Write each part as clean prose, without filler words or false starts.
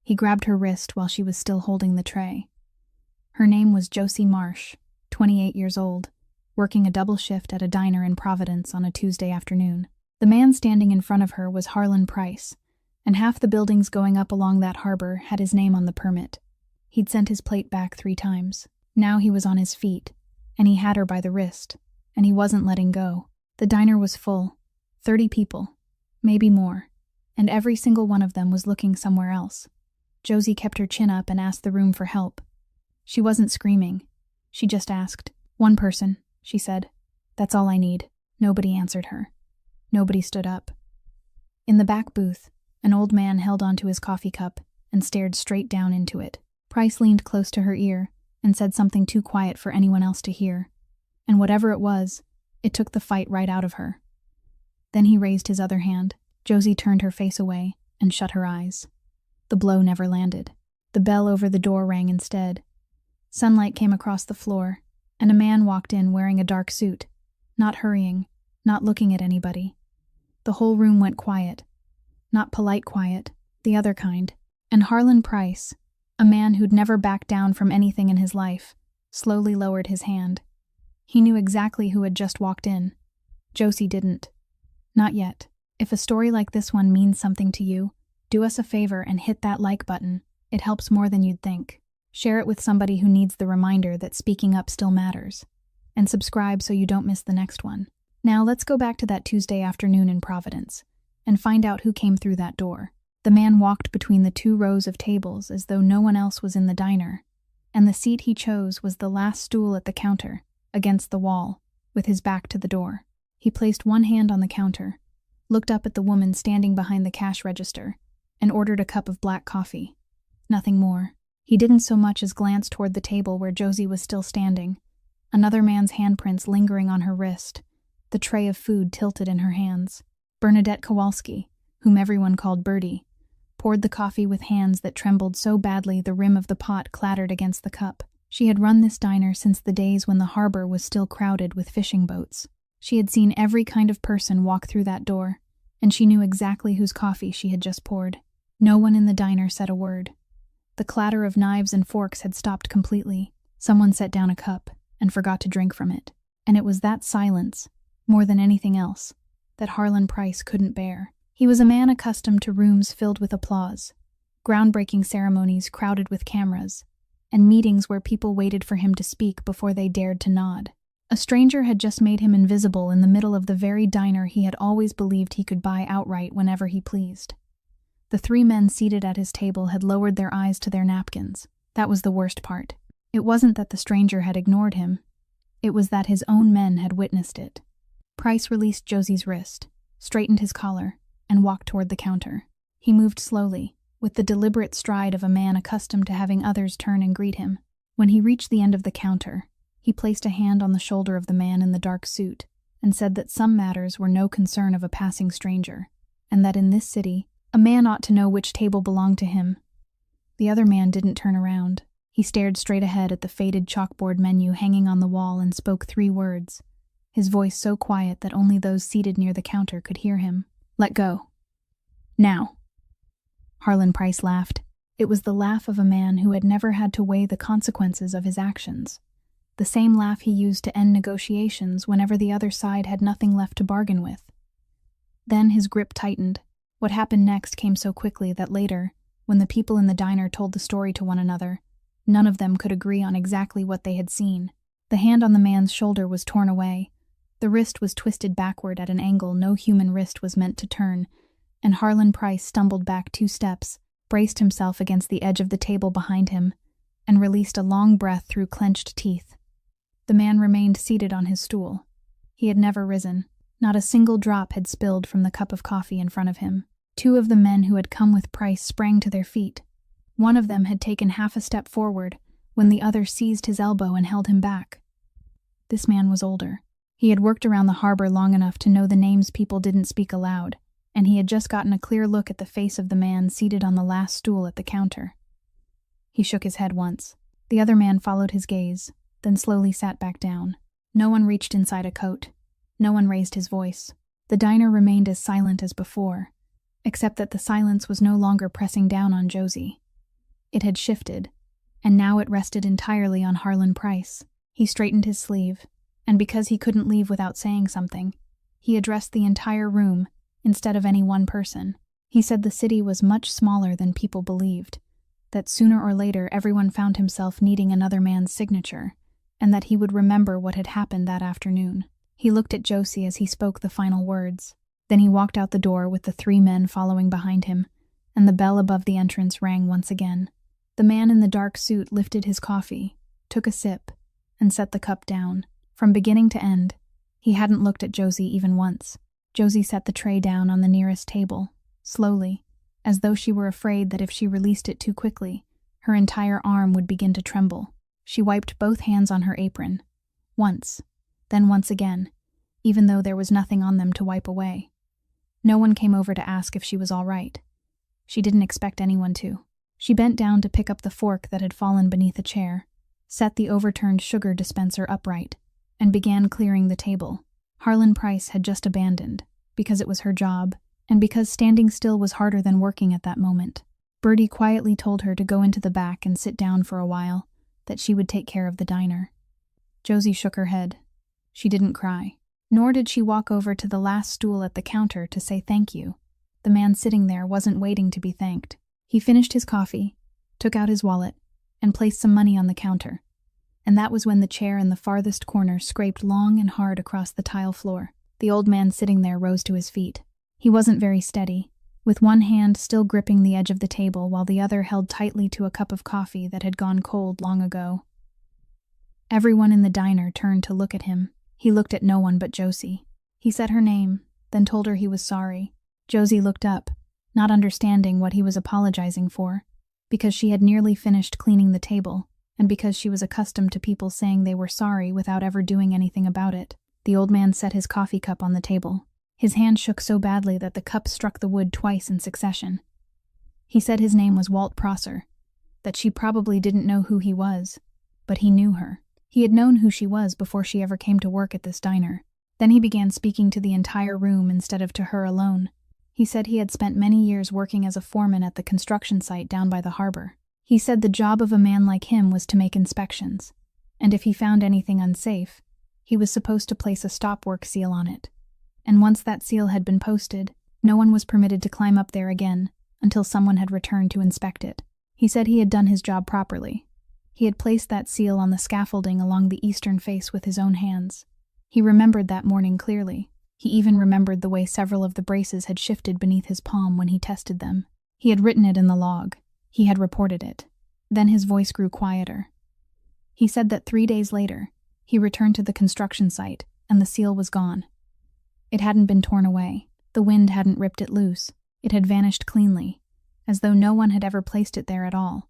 He grabbed her wrist while she was still holding the tray. Her name was Josie Marsh, 28 years old, working a double shift at a diner in Providence on a Tuesday afternoon. The man standing in front of her was Harlan Price, and half the buildings going up along that harbor had his name on the permit. He'd sent his plate back 3 times. Now he was on his feet, and he had her by the wrist, and he wasn't letting go. The diner was full, 30 people, maybe more, and every single one of them was looking somewhere else. Josie kept her chin up and asked the room for help. She wasn't screaming. She just asked. "One person," she said. "That's all I need." Nobody answered her. Nobody stood up. In the back booth, an old man held onto his coffee cup and stared straight down into it. Price leaned close to her ear and said something too quiet for anyone else to hear. And whatever it was, it took the fight right out of her. Then he raised his other hand. Josie turned her face away and shut her eyes. The blow never landed. The bell over the door rang instead. Sunlight came across the floor, and a man walked in wearing a dark suit, not hurrying, not looking at anybody. The whole room went quiet. Not polite quiet, the other kind. And Harlan Price, a man who'd never backed down from anything in his life, slowly lowered his hand. He knew exactly who had just walked in. Josie didn't. Not yet. If a story like this one means something to you, do us a favor and hit that like button. It helps more than you'd think. Share it with somebody who needs the reminder that speaking up still matters. And subscribe so you don't miss the next one. Now let's go back to that Tuesday afternoon in Providence and find out who came through that door. The man walked between the 2 rows of tables as though no one else was in the diner, and the seat he chose was the last stool at the counter, against the wall, with his back to the door. He placed one hand on the counter, looked up at the woman standing behind the cash register, and ordered a cup of black coffee. Nothing more. He didn't so much as glance toward the table where Josie was still standing, another man's handprints lingering on her wrist, the tray of food tilted in her hands. Bernadette Kowalski, whom everyone called Birdie, poured the coffee with hands that trembled so badly the rim of the pot clattered against the cup. She had run this diner since the days when the harbor was still crowded with fishing boats. She had seen every kind of person walk through that door, and she knew exactly whose coffee she had just poured. No one in the diner said a word. The clatter of knives and forks had stopped completely. Someone set down a cup and forgot to drink from it. And it was that silence, more than anything else, that Harlan Price couldn't bear. He was a man accustomed to rooms filled with applause, groundbreaking ceremonies crowded with cameras, and meetings where people waited for him to speak before they dared to nod. A stranger had just made him invisible in the middle of the very diner he had always believed he could buy outright whenever he pleased. The 3 men seated at his table had lowered their eyes to their napkins. That was the worst part. It wasn't that the stranger had ignored him. It was that his own men had witnessed it. Price released Josie's wrist, straightened his collar, and walked toward the counter. He moved slowly, with the deliberate stride of a man accustomed to having others turn and greet him. When he reached the end of the counter, he placed a hand on the shoulder of the man in the dark suit and said that some matters were no concern of a passing stranger, and that in this city, a man ought to know which table belonged to him. The other man didn't turn around. He stared straight ahead at the faded chalkboard menu hanging on the wall and spoke 3 words, his voice so quiet that only those seated near the counter could hear him. "Let go. Now." Harlan Price laughed. It was the laugh of a man who had never had to weigh the consequences of his actions. The same laugh he used to end negotiations whenever the other side had nothing left to bargain with. Then his grip tightened. What happened next came so quickly that later, when the people in the diner told the story to one another, none of them could agree on exactly what they had seen. The hand on the man's shoulder was torn away. The wrist was twisted backward at an angle no human wrist was meant to turn, and Harlan Price stumbled back 2 steps, braced himself against the edge of the table behind him, and released a long breath through clenched teeth. The man remained seated on his stool. He had never risen. Not a single drop had spilled from the cup of coffee in front of him. 2 of the men who had come with Price sprang to their feet. One of them had taken half a step forward when the other seized his elbow and held him back. This man was older. He had worked around the harbor long enough to know the names people didn't speak aloud, and he had just gotten a clear look at the face of the man seated on the last stool at the counter. He shook his head once. The other man followed his gaze, then slowly sat back down. No one reached inside a coat. No one raised his voice. The diner remained as silent as before, except that the silence was no longer pressing down on Josie. It had shifted, and now it rested entirely on Harlan Price. He straightened his sleeve, and because he couldn't leave without saying something, he addressed the entire room instead of any one person. He said the city was much smaller than people believed, that sooner or later everyone found himself needing another man's signature, and that he would remember what had happened that afternoon. He looked at Josie as he spoke the final words. Then he walked out the door with the 3 men following behind him, and the bell above the entrance rang once again. The man in the dark suit lifted his coffee, took a sip, and set the cup down. From beginning to end, he hadn't looked at Josie even once. Josie set the tray down on the nearest table, slowly, as though she were afraid that if she released it too quickly, her entire arm would begin to tremble. She wiped both hands on her apron, once, then once again, even though there was nothing on them to wipe away. No one came over to ask if she was all right. She didn't expect anyone to. She bent down to pick up the fork that had fallen beneath a chair, set the overturned sugar dispenser upright, and began clearing the table. Harlan Price had just abandoned, because it was her job, and because standing still was harder than working at that moment. Bertie quietly told her to go into the back and sit down for a while, that she would take care of the diner. Josie shook her head. She didn't cry, nor did she walk over to the last stool at the counter to say thank you. The man sitting there wasn't waiting to be thanked. He finished his coffee, took out his wallet, and placed some money on the counter. And that was when the chair in the farthest corner scraped long and hard across the tile floor. The old man sitting there rose to his feet. He wasn't very steady, with one hand still gripping the edge of the table while the other held tightly to a cup of coffee that had gone cold long ago. Everyone in the diner turned to look at him. He looked at no one but Josie. He said her name, then told her he was sorry. Josie looked up, not understanding what he was apologizing for, because she had nearly finished cleaning the table, and because she was accustomed to people saying they were sorry without ever doing anything about it. The old man set his coffee cup on the table. His hand shook so badly that the cup struck the wood twice in succession. He said his name was Walt Prosser, that she probably didn't know who he was, but he knew her. He had known who she was before she ever came to work at this diner. Then he began speaking to the entire room instead of to her alone. He said he had spent many years working as a foreman at the construction site down by the harbor. He said the job of a man like him was to make inspections, and if he found anything unsafe, he was supposed to place a stop work seal on it. And once that seal had been posted, no one was permitted to climb up there again until someone had returned to inspect it. He said he had done his job properly. He had placed that seal on the scaffolding along the eastern face with his own hands. He remembered that morning clearly. He even remembered the way several of the braces had shifted beneath his palm when he tested them. He had written it in the log. He had reported it. Then his voice grew quieter. He said that 3 days later, he returned to the construction site, and the seal was gone. It hadn't been torn away. The wind hadn't ripped it loose. It had vanished cleanly, as though no one had ever placed it there at all,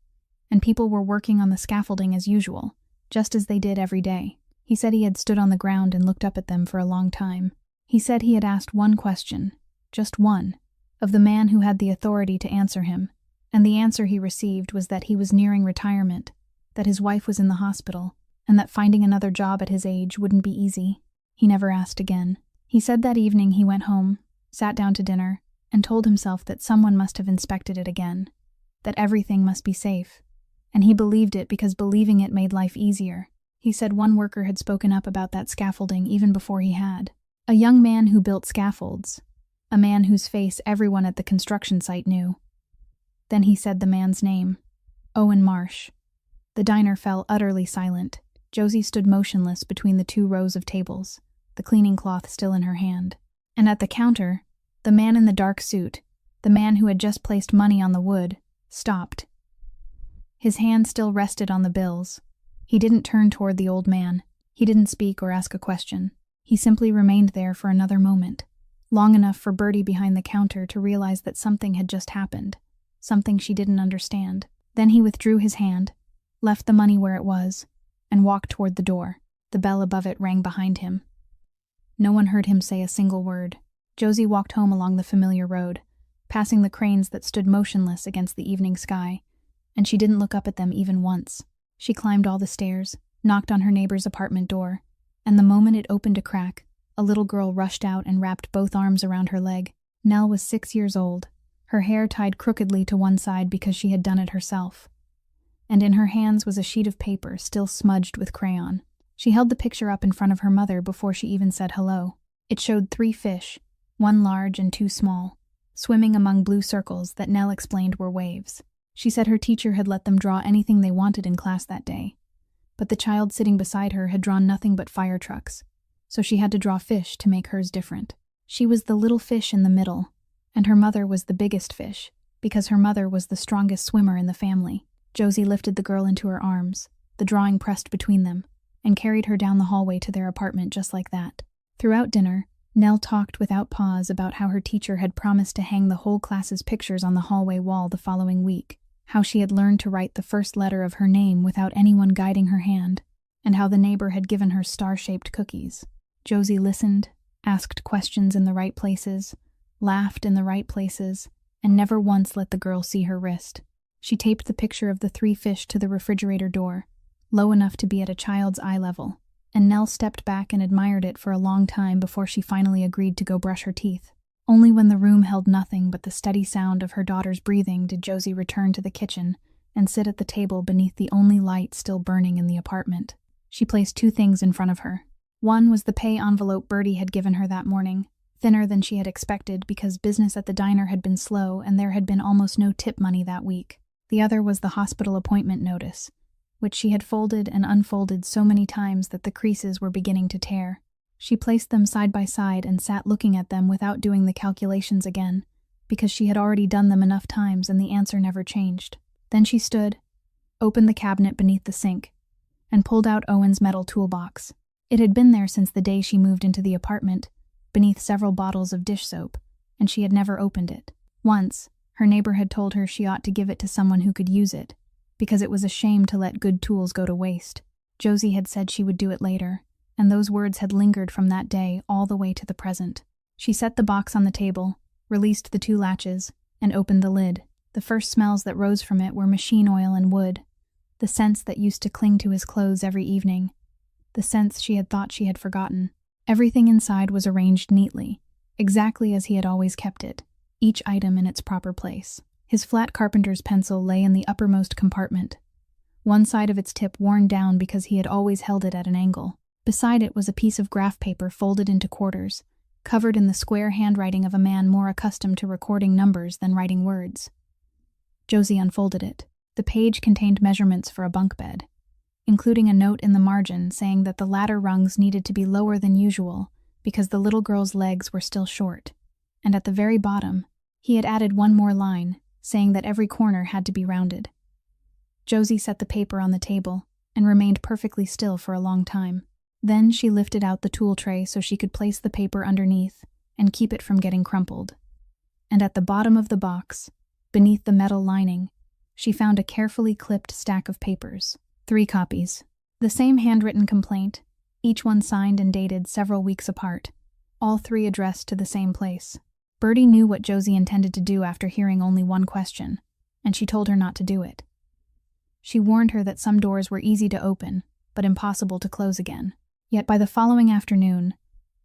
and people were working on the scaffolding as usual, just as they did every day. He said he had stood on the ground and looked up at them for a long time. He said he had asked one question, just one, of the man who had the authority to answer him, and the answer he received was that he was nearing retirement, that his wife was in the hospital, and that finding another job at his age wouldn't be easy. He never asked again. He said that evening he went home, sat down to dinner, and told himself that someone must have inspected it again, that everything must be safe, and he believed it because believing it made life easier. He said one worker had spoken up about that scaffolding even before he had. A young man who built scaffolds, a man whose face everyone at the construction site knew. Then he said the man's name, Owen Marsh. The diner fell utterly silent. Josie stood motionless between the 2 rows of tables, the cleaning cloth still in her hand. And at the counter, the man in the dark suit, the man who had just placed money on the wood, stopped. His hand still rested on the bills. He didn't turn toward the old man. He didn't speak or ask a question. He simply remained there for another moment, long enough for Bertie behind the counter to realize that something had just happened, something she didn't understand. Then he withdrew his hand, left the money where it was, and walked toward the door. The bell above it rang behind him. No one heard him say a single word. Josie walked home along the familiar road, passing the cranes that stood motionless against the evening sky, and she didn't look up at them even once. She climbed all the stairs, knocked on her neighbor's apartment door, and the moment it opened a crack, a little girl rushed out and wrapped both arms around her leg. Nell was 6 years old, her hair tied crookedly to one side because she had done it herself. and in her hands was a sheet of paper still smudged with crayon. She held the picture up in front of her mother before she even said hello. It showed 3 fish, 1 large and 2 small, swimming among blue circles that Nell explained were waves. She said her teacher had let them draw anything they wanted in class that day, but the child sitting beside her had drawn nothing but fire trucks, so she had to draw fish to make hers different. She was the little fish in the middle, and her mother was the biggest fish, because her mother was the strongest swimmer in the family. Josie lifted the girl into her arms, the drawing pressed between them, and carried her down the hallway to their apartment just like that. Throughout dinner, Nell talked without pause about how her teacher had promised to hang the whole class's pictures on the hallway wall the following week, how she had learned to write the first letter of her name without anyone guiding her hand, and how the neighbor had given her star-shaped cookies. Josie listened, asked questions in the right places, laughed in the right places, and never once let the girl see her wrist. She taped the picture of the 3 fish to the refrigerator door, low enough to be at a child's eye level, and Nell stepped back and admired it for a long time before she finally agreed to go brush her teeth. Only when the room held nothing but the steady sound of her daughter's breathing did Josie return to the kitchen and sit at the table beneath the only light still burning in the apartment. She placed 2 things in front of her. One was the pay envelope Bertie had given her that morning, thinner than she had expected because business at the diner had been slow and there had been almost no tip money that week. The other was the hospital appointment notice, which she had folded and unfolded so many times that the creases were beginning to tear. She placed them side by side and sat looking at them without doing the calculations again, because she had already done them enough times and the answer never changed. Then she stood, opened the cabinet beneath the sink, and pulled out Owen's metal toolbox. It had been there since the day she moved into the apartment, beneath several bottles of dish soap, and she had never opened it. Once, her neighbor had told her she ought to give it to someone who could use it, because it was a shame to let good tools go to waste. Josie had said she would do it later, and those words had lingered from that day all the way to the present. She set the box on the table, released the 2 latches, and opened the lid. The first smells that rose from it were machine oil and wood, the scents that used to cling to his clothes every evening, the scents she had thought she had forgotten. Everything inside was arranged neatly, exactly as he had always kept it, each item in its proper place. His flat carpenter's pencil lay in the uppermost compartment, one side of its tip worn down because he had always held it at an angle. Beside it was a piece of graph paper folded into quarters, covered in the square handwriting of a man more accustomed to recording numbers than writing words. Josie unfolded it. The page contained measurements for a bunk bed, including a note in the margin saying that the ladder rungs needed to be lower than usual because the little girl's legs were still short, and at the very bottom, he had added one more line, saying that every corner had to be rounded. Josie set the paper on the table and remained perfectly still for a long time. Then she lifted out the tool tray so she could place the paper underneath and keep it from getting crumpled. And at the bottom of the box, beneath the metal lining, she found a carefully clipped stack of papers. 3 copies. The same handwritten complaint, each one signed and dated several weeks apart, all 3 addressed to the same place. Bertie knew what Josie intended to do after hearing only one question, and she told her not to do it. She warned her that some doors were easy to open, but impossible to close again. Yet by the following afternoon,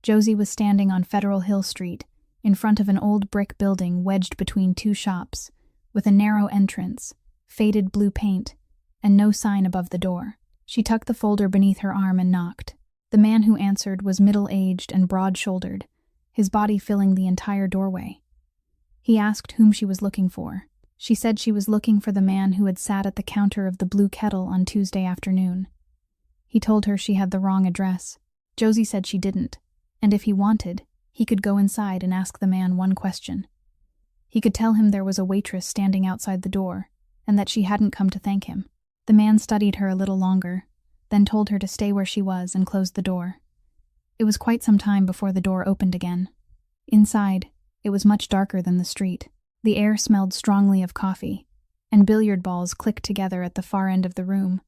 Josie was standing on Federal Hill Street, in front of an old brick building wedged between 2 shops, with a narrow entrance, faded blue paint, and no sign above the door. She tucked the folder beneath her arm and knocked. The man who answered was middle-aged and broad-shouldered, his body filling the entire doorway. He asked whom she was looking for. She said she was looking for the man who had sat at the counter of the Blue Kettle on Tuesday afternoon. He told her she had the wrong address. Josie said she didn't, and if he wanted, he could go inside and ask the man one question. He could tell him there was a waitress standing outside the door, and that she hadn't come to thank him. The man studied her a little longer, then told her to stay where she was and closed the door. It was quite some time before the door opened again. Inside, it was much darker than the street. The air smelled strongly of coffee, and billiard balls clicked together at the far end of the room.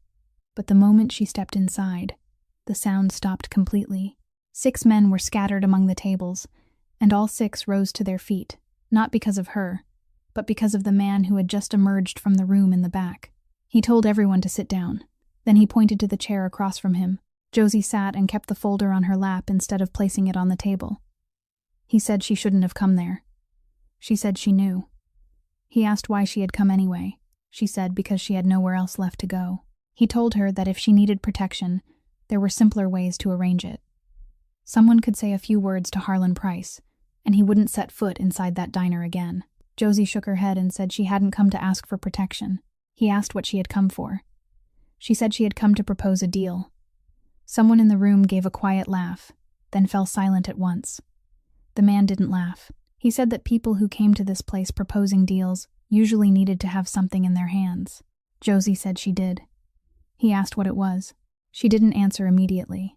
But the moment she stepped inside, the sound stopped completely. 6 men were scattered among the tables, and all 6 rose to their feet, not because of her, but because of the man who had just emerged from the room in the back. He told everyone to sit down. Then he pointed to the chair across from him. Josie sat and kept the folder on her lap instead of placing it on the table. He said she shouldn't have come there. She said she knew. He asked why she had come anyway. she said, because she had nowhere else left to go. He told her that if she needed protection, there were simpler ways to arrange it. Someone could say a few words to Harlan Price, and he wouldn't set foot inside that diner again. Josie shook her head and said she hadn't come to ask for protection. He asked what she had come for. She said she had come to propose a deal. Someone in the room gave a quiet laugh, then fell silent at once. The man didn't laugh. He said that people who came to this place proposing deals usually needed to have something in their hands. Josie said she did. He asked what it was. She didn't answer immediately.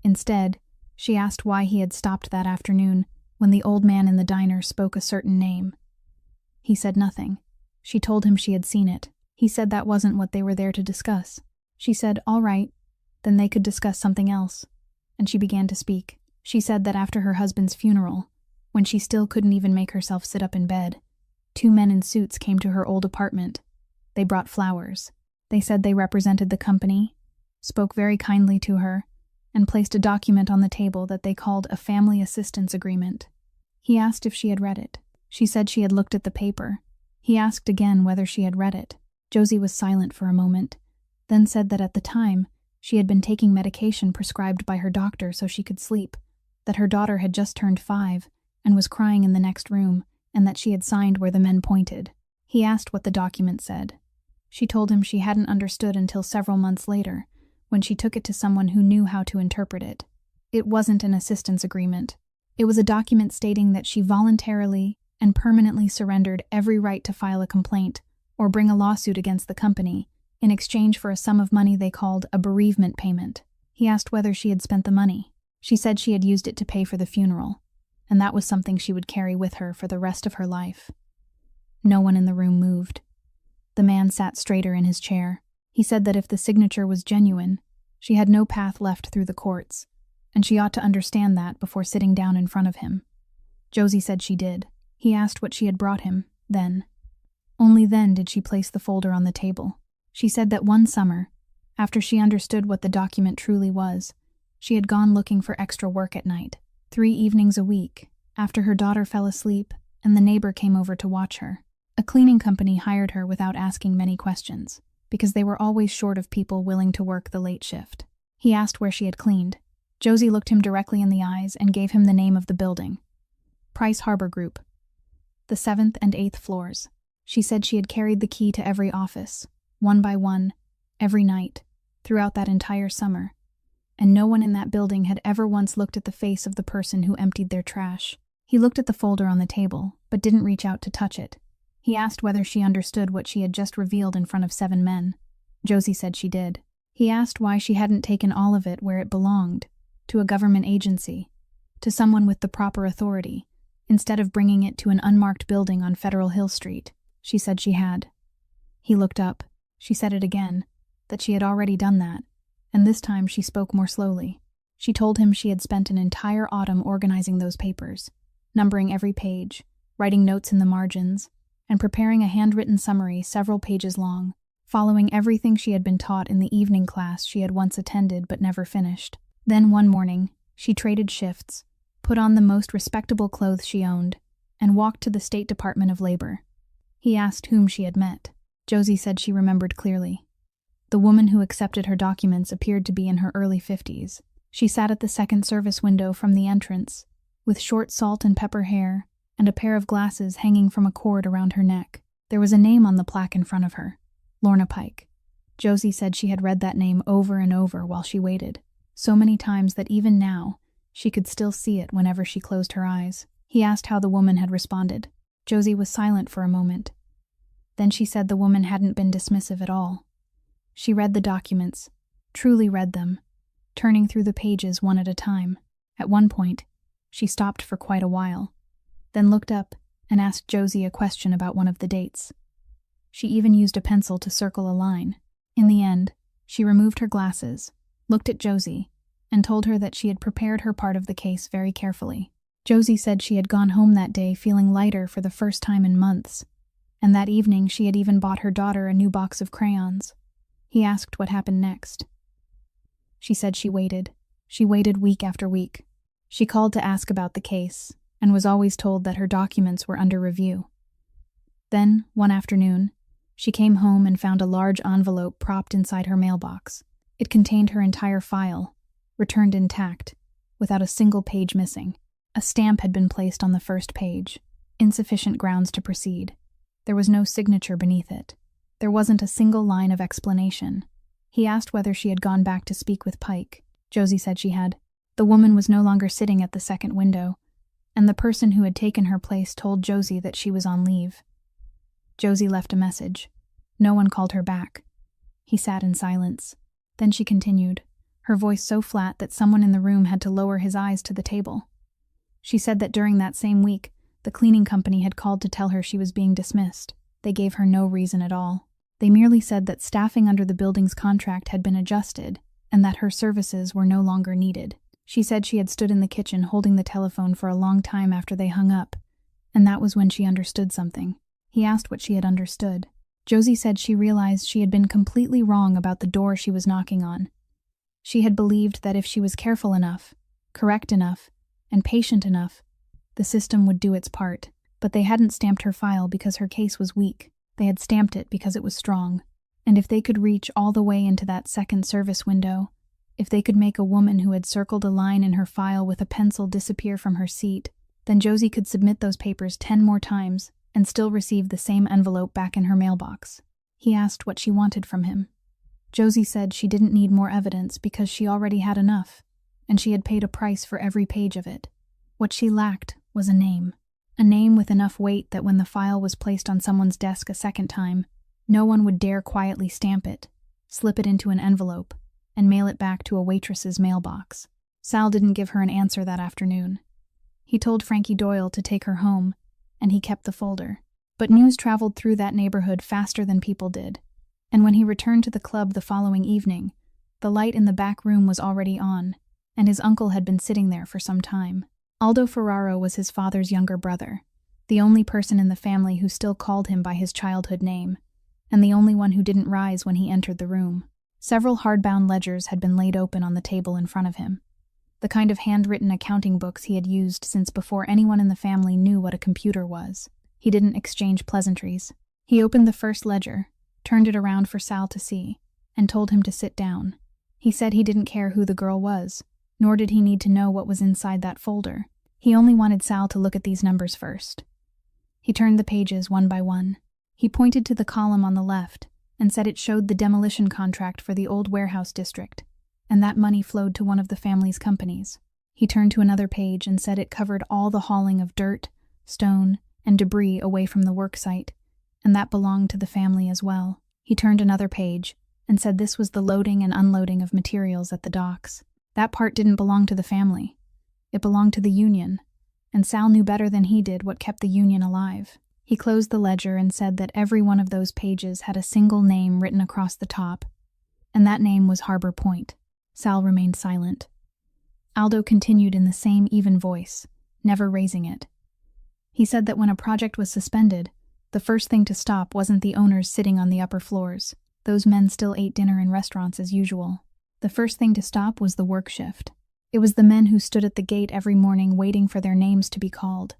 Instead, she asked why he had stopped that afternoon when the old man in the diner spoke a certain name. He said nothing. She told him she had seen it. He said that wasn't what they were there to discuss. She said, all right, then they could discuss something else. And she began to speak. She said that after her husband's funeral, when she still couldn't even make herself sit up in bed, 2 men in suits came to her old apartment. They brought flowers. They said they represented the company, spoke very kindly to her, and placed a document on the table that they called a family assistance agreement. He asked if she had read it. She said she had looked at the paper. He asked again whether she had read it. Josie was silent for a moment, then said that at the time, she had been taking medication prescribed by her doctor so she could sleep, that her daughter had just turned 5 and was crying in the next room, and that she had signed where the men pointed. He asked what the document said. She told him she hadn't understood until several months later, when she took it to someone who knew how to interpret it. It wasn't an assistance agreement. It was a document stating that she voluntarily and permanently surrendered every right to file a complaint or bring a lawsuit against the company in exchange for a sum of money they called a bereavement payment. He asked whether she had spent the money. She said she had used it to pay for the funeral, and that was something she would carry with her for the rest of her life. No one in the room moved. The man sat straighter in his chair. He said that if the signature was genuine, she had no path left through the courts, and she ought to understand that before sitting down in front of him. Josie said she did. He asked what she had brought him, then. Only then did she place the folder on the table. She said that one summer, after she understood what the document truly was, she had gone looking for extra work at night, 3 evenings a week, after her daughter fell asleep and the neighbor came over to watch her. A cleaning company hired her without asking many questions, because they were always short of people willing to work the late shift. He asked where she had cleaned. Josie looked him directly in the eyes and gave him the name of the building. Price Harbor Group. The 7th and 8th floors. She said she had carried the key to every office, one by one, every night, throughout that entire summer, and no one in that building had ever once looked at the face of the person who emptied their trash. He looked at the folder on the table, but didn't reach out to touch it. He asked whether she understood what she had just revealed in front of 7 men. Josie said she did. He asked why she hadn't taken all of it where it belonged, to a government agency, to someone with the proper authority, instead of bringing it to an unmarked building on Federal Hill Street. She said she had. He looked up. She said it again, that she had already done that, and this time she spoke more slowly. She told him she had spent an entire autumn organizing those papers, numbering every page, writing notes in the margins, and preparing a handwritten summary several pages long, following everything she had been taught in the evening class she had once attended but never finished. Then one morning, she traded shifts, put on the most respectable clothes she owned, and walked to the State Department of Labor. He asked whom she had met. Josie said she remembered clearly. The woman who accepted her documents appeared to be in her early 50s. She sat at the second service window from the entrance, with short salt and pepper hair, and a pair of glasses hanging from a cord around her neck. There was a name on the plaque in front of her, Lorna Pike. Josie said she had read that name over and over while she waited, so many times that even now, she could still see it whenever she closed her eyes. He asked how the woman had responded. Josie was silent for a moment. Then she said the woman hadn't been dismissive at all. She read the documents, truly read them, turning through the pages one at a time. At one point, she stopped for quite a while, then looked up and asked Josie a question about one of the dates. She even used a pencil to circle a line. In the end, she removed her glasses, looked at Josie, and told her that she had prepared her part of the case very carefully. Josie said she had gone home that day feeling lighter for the first time in months, and that evening she had even bought her daughter a new box of crayons. He asked what happened next. She said she waited. She waited week after week. She called to ask about the case, and was always told that her documents were under review. Then, one afternoon, She came home and found a large envelope propped inside her mailbox. It contained her entire file, returned intact, without a single page missing. A stamp had been placed on the first page, insufficient grounds to proceed. There was no signature beneath it. There wasn't a single line of explanation. He asked whether she had gone back to speak with Pike. Josie said she had. The woman was no longer sitting at the second window, and the person who had taken her place told Josie that she was on leave. Josie left a message. No one called her back. He sat in silence. Then she continued, her voice so flat that someone in the room had to lower his eyes to the table. She said that during that same week, the cleaning company had called to tell her she was being dismissed. They gave her no reason at all. They merely said that staffing under the building's contract had been adjusted and that her services were no longer needed. She said she had stood in the kitchen holding the telephone for a long time after they hung up, and that was when she understood something. He asked what she had understood. Josie said she realized she had been completely wrong about the door she was knocking on. She had believed that if she was careful enough, correct enough, and patient enough, the system would do its part. But they hadn't stamped her file because her case was weak. They had stamped it because it was strong. And if they could reach all the way into that second service window, if they could make a woman who had circled a line in her file with a pencil disappear from her seat, then Josie could submit those papers 10 more times and still receive the same envelope back in her mailbox. He asked what she wanted from him. Josie said she didn't need more evidence because she already had enough, and she had paid a price for every page of it. What she lacked was a name with enough weight that when the file was placed on someone's desk a second time, no one would dare quietly stamp it, slip it into an envelope, and mail it back to a waitress's mailbox. Sal didn't give her an answer that afternoon. He told Frankie Doyle to take her home, and he kept the folder. But news traveled through that neighborhood faster than people did, and when he returned to the club the following evening, the light in the back room was already on, and his uncle had been sitting there for some time. Aldo Ferraro was his father's younger brother, the only person in the family who still called him by his childhood name, and the only one who didn't rise when he entered the room. Several hardbound ledgers had been laid open on the table in front of him, the kind of handwritten accounting books he had used since before anyone in the family knew what a computer was. He didn't exchange pleasantries. He opened the first ledger, turned it around for Sal to see, and told him to sit down. He said he didn't care who the girl was, nor did he need to know what was inside that folder. He only wanted Sal to look at these numbers first. He turned the pages one by one. He pointed to the column on the left and said it showed the demolition contract for the old warehouse district, and that money flowed to one of the family's companies. He turned to another page and said it covered all the hauling of dirt, stone, and debris away from the work site, and that belonged to the family as well. He turned another page and said this was the loading and unloading of materials at the docks. That part didn't belong to the family. It belonged to the union, and Sal knew better than he did what kept the union alive. He closed the ledger and said that every one of those pages had a single name written across the top, and that name was Harbor Point. Sal remained silent. Aldo continued in the same even voice, never raising it. He said that when a project was suspended, the first thing to stop wasn't the owners sitting on the upper floors. Those men still ate dinner in restaurants as usual. The first thing to stop was the work shift. It was the men who stood at the gate every morning waiting for their names to be called.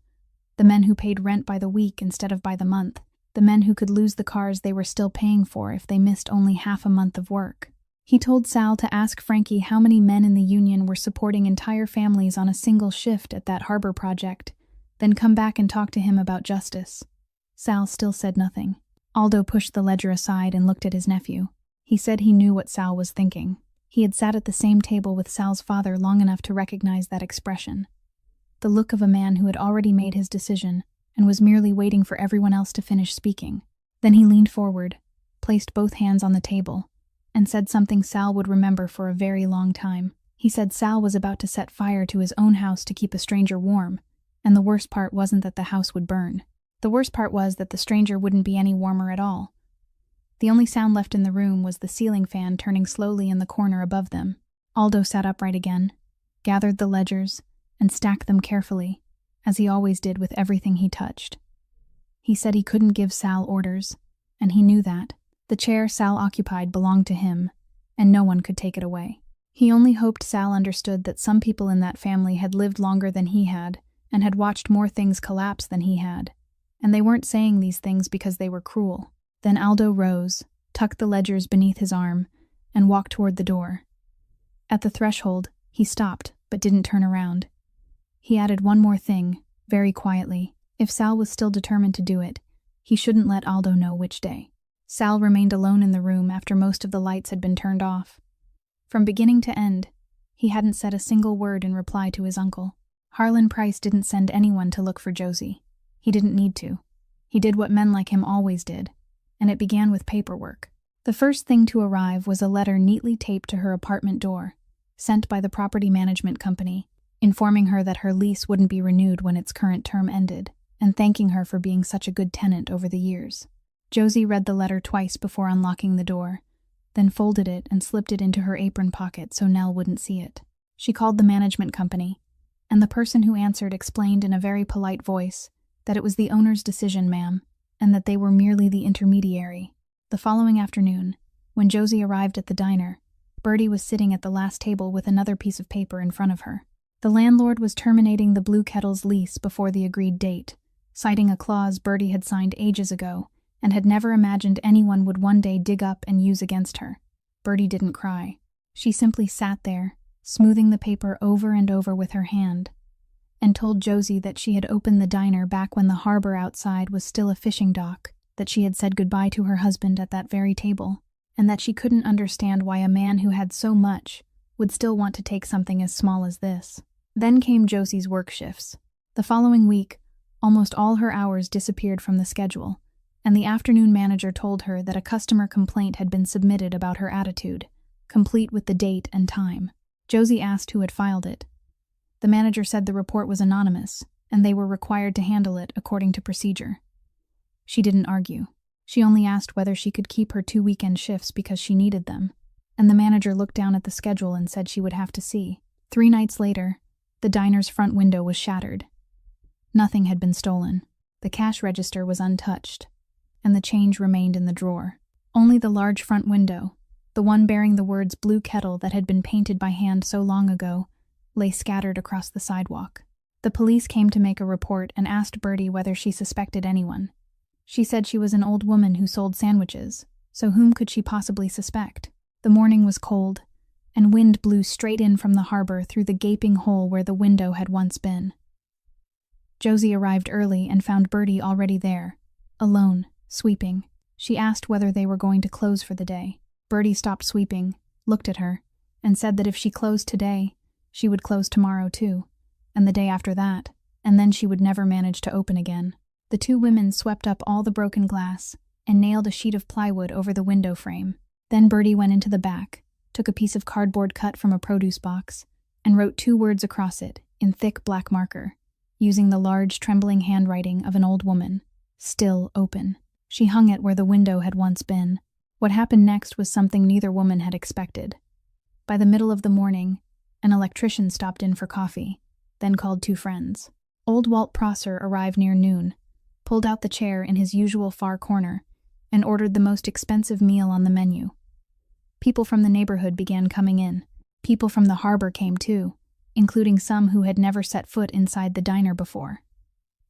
The men who paid rent by the week instead of by the month. The men who could lose the cars they were still paying for if they missed only half a month of work. He told Sal to ask Frankie how many men in the union were supporting entire families on a single shift at that harbor project, then come back and talk to him about justice. Sal still said nothing. Aldo pushed the ledger aside and looked at his nephew. He said he knew what Sal was thinking. He had sat at the same table with Sal's father long enough to recognize that expression. The look of a man who had already made his decision and was merely waiting for everyone else to finish speaking. Then he leaned forward, placed both hands on the table, and said something Sal would remember for a very long time. He said Sal was about to set fire to his own house to keep a stranger warm, and the worst part wasn't that the house would burn. The worst part was that the stranger wouldn't be any warmer at all. The only sound left in the room was the ceiling fan turning slowly in the corner above them. Aldo sat upright again, gathered the ledgers, and stacked them carefully, as he always did with everything he touched. He said he couldn't give Sal orders, and he knew that. The chair Sal occupied belonged to him, and no one could take it away. He only hoped Sal understood that some people in that family had lived longer than he had, and had watched more things collapse than he had, and they weren't saying these things because they were cruel. Then Aldo rose, tucked the ledgers beneath his arm, and walked toward the door. At the threshold, he stopped, but didn't turn around. He added one more thing, very quietly. If Sal was still determined to do it, he shouldn't let Aldo know which day. Sal remained alone in the room after most of the lights had been turned off. From beginning to end, he hadn't said a single word in reply to his uncle. Harlan Price didn't send anyone to look for Josie. He didn't need to. He did what men like him always did, and it began with paperwork. The first thing to arrive was a letter neatly taped to her apartment door, sent by the property management company, informing her that her lease wouldn't be renewed when its current term ended, and thanking her for being such a good tenant over the years. Josie read the letter twice before unlocking the door, then folded it and slipped it into her apron pocket so Nell wouldn't see it. She called the management company, and the person who answered explained in a very polite voice that it was the owner's decision, ma'am, and that they were merely the intermediary. The following afternoon, when Josie arrived at the diner, Bertie was sitting at the last table with another piece of paper in front of her. The landlord was terminating the Blue Kettle's lease before the agreed date, citing a clause Bertie had signed ages ago and had never imagined anyone would one day dig up and use against her. Bertie didn't cry. She simply sat there, smoothing the paper over and over with her hand, and told Josie that she had opened the diner back when the harbor outside was still a fishing dock, that she had said goodbye to her husband at that very table, and that she couldn't understand why a man who had so much would still want to take something as small as this. Then came Josie's work shifts. The following week, almost all her hours disappeared from the schedule, and the afternoon manager told her that a customer complaint had been submitted about her attitude, complete with the date and time. Josie asked who had filed it. The manager said the report was anonymous, and they were required to handle it according to procedure. She didn't argue. She only asked whether she could keep her 2 weekend shifts because she needed them, and the manager looked down at the schedule and said she would have to see. 3 nights later, the diner's front window was shattered. Nothing had been stolen. The cash register was untouched, and the change remained in the drawer. Only the large front window, the one bearing the words Blue Kettle that had been painted by hand so long ago, lay scattered across the sidewalk. The police came to make a report and asked Bertie whether she suspected anyone. She said she was an old woman who sold sandwiches, so whom could she possibly suspect? The morning was cold, and wind blew straight in from the harbor through the gaping hole where the window had once been. Josie arrived early and found Bertie already there, alone, sweeping. She asked whether they were going to close for the day. Bertie stopped sweeping, looked at her, and said that if she closed today, she would close tomorrow too, and the day after that, and then she would never manage to open again. The 2 women swept up all the broken glass and nailed a sheet of plywood over the window frame. Then Bertie went into the back, took a piece of cardboard cut from a produce box, and wrote 2 words across it in thick black marker, using the large, trembling handwriting of an old woman. Still open. She hung it where the window had once been. What happened next was something neither woman had expected. By the middle of the morning, an electrician stopped in for coffee, then called 2 friends. Old Walt Prosser arrived near noon, pulled out the chair in his usual far corner, and ordered the most expensive meal on the menu. People from the neighborhood began coming in. People from the harbor came too, including some who had never set foot inside the diner before.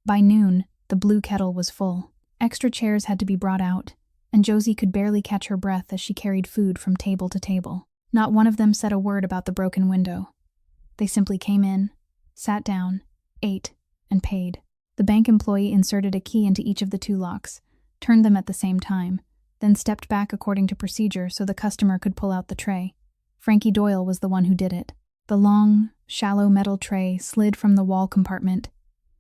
By noon, the Blue Kettle was full. Extra chairs had to be brought out, and Josie could barely catch her breath as she carried food from table to table. Not one of them said a word about the broken window. They simply came in, sat down, ate, and paid. The bank employee inserted a key into each of the 2 locks, turned them at the same time, then stepped back according to procedure so the customer could pull out the tray. Frankie Doyle was the one who did it. The long, shallow metal tray slid from the wall compartment,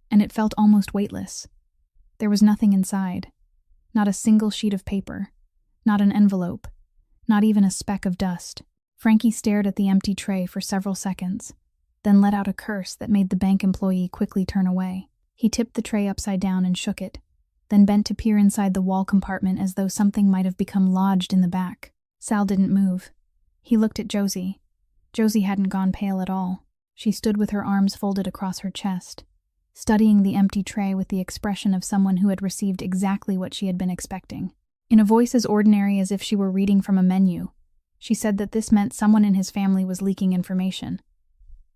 and it felt almost weightless. There was nothing inside. Not a single sheet of paper. Not an envelope. Not even a speck of dust. Frankie stared at the empty tray for several seconds, then let out a curse that made the bank employee quickly turn away. He tipped the tray upside down and shook it, then bent to peer inside the wall compartment as though something might have become lodged in the back. Sal didn't move. He looked at Josie. Josie hadn't gone pale at all. She stood with her arms folded across her chest, studying the empty tray with the expression of someone who had received exactly what she had been expecting. In a voice as ordinary as if she were reading from a menu, she said that this meant someone in his family was leaking information.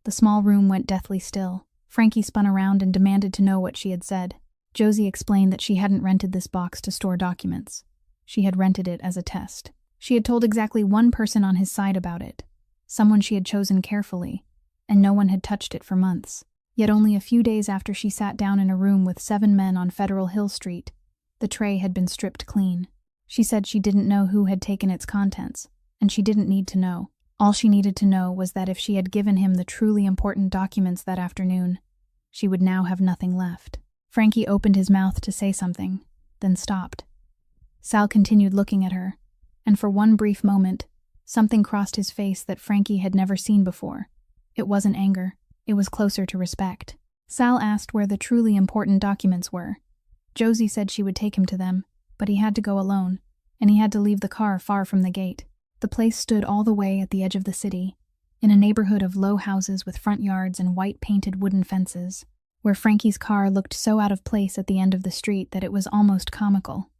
The small room went deathly still. Frankie spun around and demanded to know what she had said. Josie explained that she hadn't rented this box to store documents. She had rented it as a test. She had told exactly one person on his side about it, someone she had chosen carefully, and no one had touched it for months. Yet only a few days after she sat down in a room with 7 men on Federal Hill Street, the tray had been stripped clean. She said she didn't know who had taken its contents, and she didn't need to know. All she needed to know was that if she had given him the truly important documents that afternoon, she would now have nothing left. Frankie opened his mouth to say something, then stopped. Sal continued looking at her, and for one brief moment, something crossed his face that Frankie had never seen before. It wasn't anger. It was closer to respect. Sal asked where the truly important documents were. Josie said she would take him to them, but he had to go alone, and he had to leave the car far from the gate. The place stood all the way at the edge of the city, in a neighborhood of low houses with front yards and white-painted wooden fences, where Frankie's car looked so out of place at the end of the street that it was almost comical.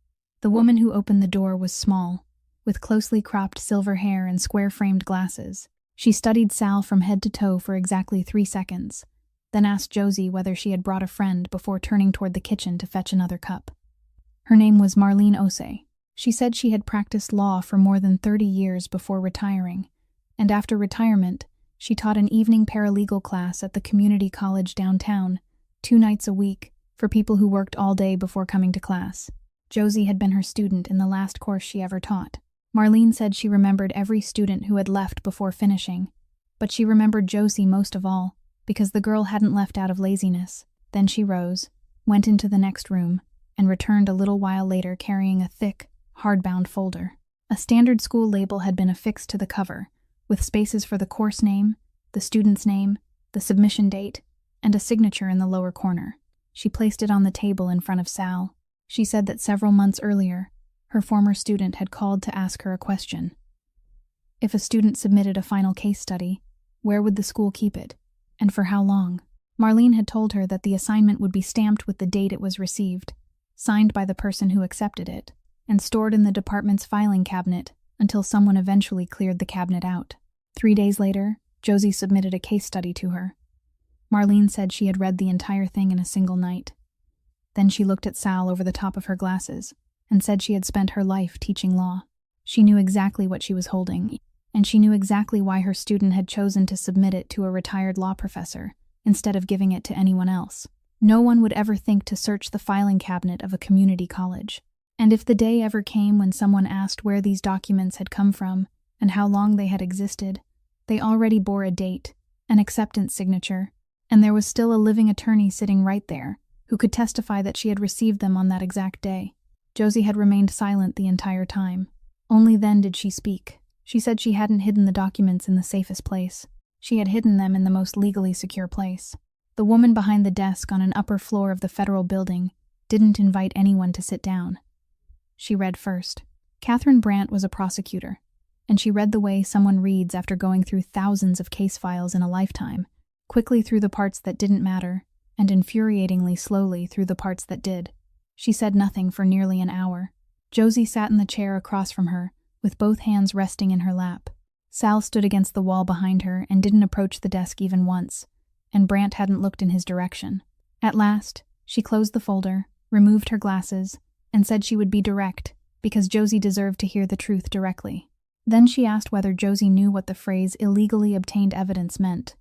The woman who opened the door was small, with closely cropped silver hair and square-framed glasses. She studied Sal from head to toe for exactly 3 seconds, then asked Josie whether she had brought a friend before turning toward the kitchen to fetch another cup. Her name was Marlene Osei. She said she had practiced law for more than 30 years before retiring, and after retirement, she taught an evening paralegal class at the community college downtown, 2 nights a week, for people who worked all day before coming to class. Josie had been her student in the last course she ever taught. Marlene said she remembered every student who had left before finishing, but she remembered Josie most of all, because the girl hadn't left out of laziness. Then she rose, went into the next room, and returned a little while later carrying a thick, hardbound folder. A standard school label had been affixed to the cover, with spaces for the course name, the student's name, the submission date, and a signature in the lower corner. She placed it on the table in front of Sal. She said that several months earlier, her former student had called to ask her a question. If a student submitted a final case study, where would the school keep it, and for how long? Marlene had told her that the assignment would be stamped with the date it was received, signed by the person who accepted it, and stored in the department's filing cabinet until someone eventually cleared the cabinet out. 3 days later, Josie submitted a case study to her. Marlene said she had read the entire thing in a single night. Then she looked at Sal over the top of her glasses and said she had spent her life teaching law. She knew exactly what she was holding, and she knew exactly why her student had chosen to submit it to a retired law professor instead of giving it to anyone else. No one would ever think to search the filing cabinet of a community college. And if the day ever came when someone asked where these documents had come from and how long they had existed, they already bore a date, an acceptance signature, and there was still a living attorney sitting right there who could testify that she had received them on that exact day. Josie had remained silent the entire time. Only then did she speak. She said she hadn't hidden the documents in the safest place. She had hidden them in the most legally secure place. The woman behind the desk on an upper floor of the federal building didn't invite anyone to sit down. She read first. Catherine Brandt was a prosecutor, and she read the way someone reads after going through thousands of case files in a lifetime, quickly through the parts that didn't matter, and infuriatingly slowly through the parts that did. She said nothing for nearly an hour. Josie sat in the chair across from her, with both hands resting in her lap. Sal stood against the wall behind her and didn't approach the desk even once, and Brandt hadn't looked in his direction. At last, she closed the folder, removed her glasses, and said she would be direct, because Josie deserved to hear the truth directly. Then she asked whether Josie knew what the phrase illegally obtained evidence meant.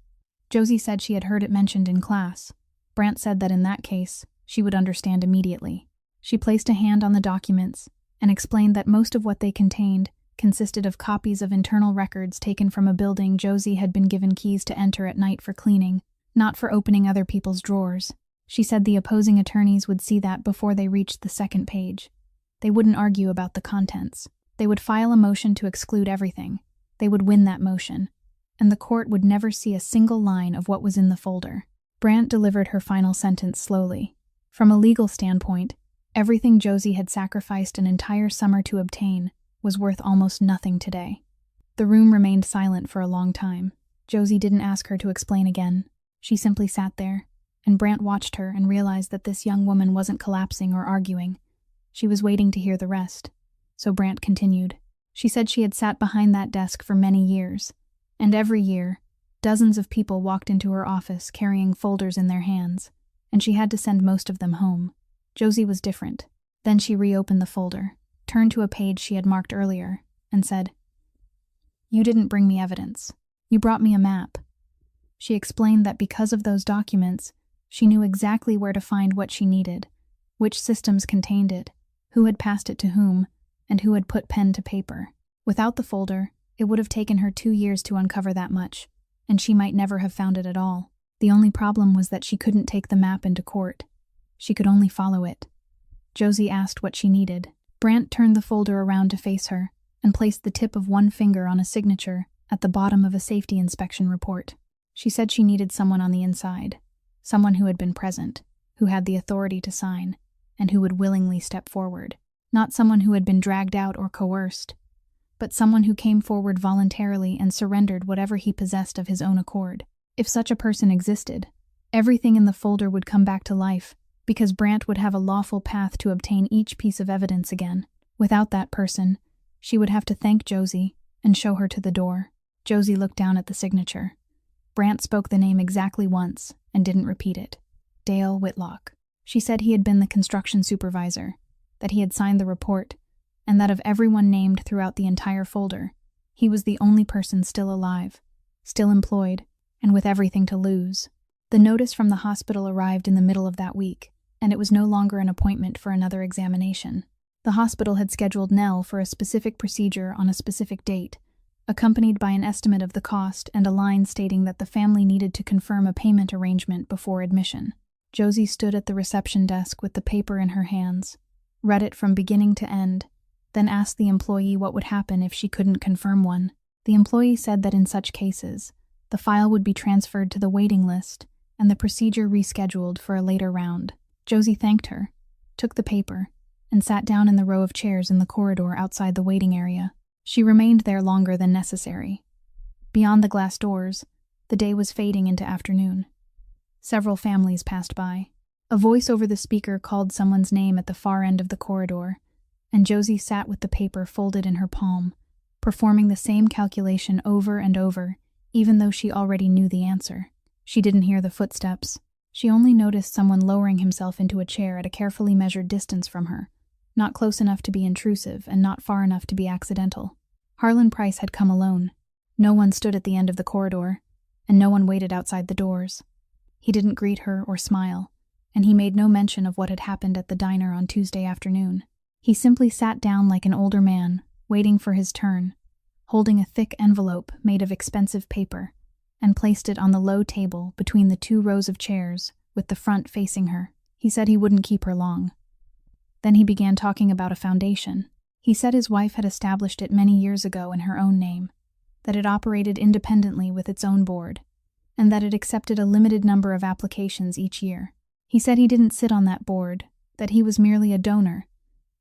Josie said she had heard it mentioned in class. Brandt said that in that case, she would understand immediately. She placed a hand on the documents and explained that most of what they contained consisted of copies of internal records taken from a building Josie had been given keys to enter at night for cleaning, not for opening other people's drawers. She said the opposing attorneys would see that before they reached the second page. They wouldn't argue about the contents. They would file a motion to exclude everything. They would win that motion, and the court would never see a single line of what was in the folder. Brandt delivered her final sentence slowly. From a legal standpoint, everything Josie had sacrificed an entire summer to obtain was worth almost nothing today. The room remained silent for a long time. Josie didn't ask her to explain again. She simply sat there, and Brandt watched her and realized that this young woman wasn't collapsing or arguing. She was waiting to hear the rest. So Brandt continued. She said she had sat behind that desk for many years, and every year, dozens of people walked into her office carrying folders in their hands, and she had to send most of them home. Josie was different. Then she reopened the folder, turned to a page she had marked earlier, and said, "You didn't bring me evidence. You brought me a map." She explained that because of those documents, she knew exactly where to find what she needed, which systems contained it, who had passed it to whom, and who had put pen to paper. Without the folder, it would have taken her 2 years to uncover that much, and she might never have found it at all. The only problem was that she couldn't take the map into court. She could only follow it. Josie asked what she needed. Brant turned the folder around to face her and placed the tip of one finger on a signature at the bottom of a safety inspection report. She said she needed someone on the inside, someone who had been present, who had the authority to sign, and who would willingly step forward. Not someone who had been dragged out or coerced, but someone who came forward voluntarily and surrendered whatever he possessed of his own accord. If such a person existed, everything in the folder would come back to life, because Brant would have a lawful path to obtain each piece of evidence again. Without that person, she would have to thank Josie and show her to the door. Josie looked down at the signature. Brant spoke the name exactly once and didn't repeat it. Dale Whitlock. She said he had been the construction supervisor, that he had signed the report, and that of everyone named throughout the entire folder, he was the only person still alive, still employed, and with everything to lose. The notice from the hospital arrived in the middle of that week, and it was no longer an appointment for another examination. The hospital had scheduled Nell for a specific procedure on a specific date, accompanied by an estimate of the cost and a line stating that the family needed to confirm a payment arrangement before admission. Josie stood at the reception desk with the paper in her hands, read it from beginning to end, then asked the employee what would happen if she couldn't confirm one. The employee said that in such cases, the file would be transferred to the waiting list and the procedure rescheduled for a later round. Josie thanked her, took the paper, and sat down in the row of chairs in the corridor outside the waiting area. She remained there longer than necessary. Beyond the glass doors, the day was fading into afternoon. Several families passed by. A voice over the speaker called someone's name at the far end of the corridor, and Josie sat with the paper folded in her palm, performing the same calculation over and over, even though she already knew the answer. She didn't hear the footsteps. She only noticed someone lowering himself into a chair at a carefully measured distance from her, not close enough to be intrusive and not far enough to be accidental. Harlan Price had come alone. No one stood at the end of the corridor, and no one waited outside the doors. He didn't greet her or smile, and he made no mention of what had happened at the diner on Tuesday afternoon. He simply sat down like an older man, waiting for his turn, holding a thick envelope made of expensive paper, and placed it on the low table between the 2 rows of chairs, with the front facing her. He said he wouldn't keep her long. Then he began talking about a foundation. He said his wife had established it many years ago in her own name, that it operated independently with its own board, and that it accepted a limited number of applications each year. He said he didn't sit on that board, that he was merely a donor,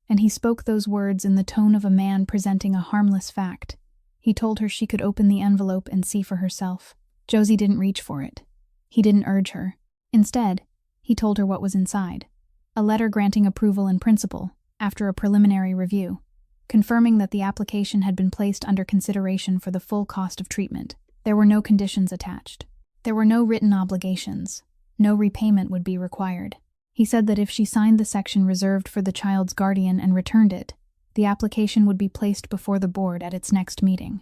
and he spoke those words in the tone of a man presenting a harmless fact. He told her she could open the envelope and see for herself. Josie didn't reach for it. He didn't urge her. Instead, he told her what was inside. A letter granting approval in principle, after a preliminary review, confirming that the application had been placed under consideration for the full cost of treatment. There were no conditions attached. There were no written obligations. No repayment would be required. He said that if she signed the section reserved for the child's guardian and returned it, the application would be placed before the board at its next meeting.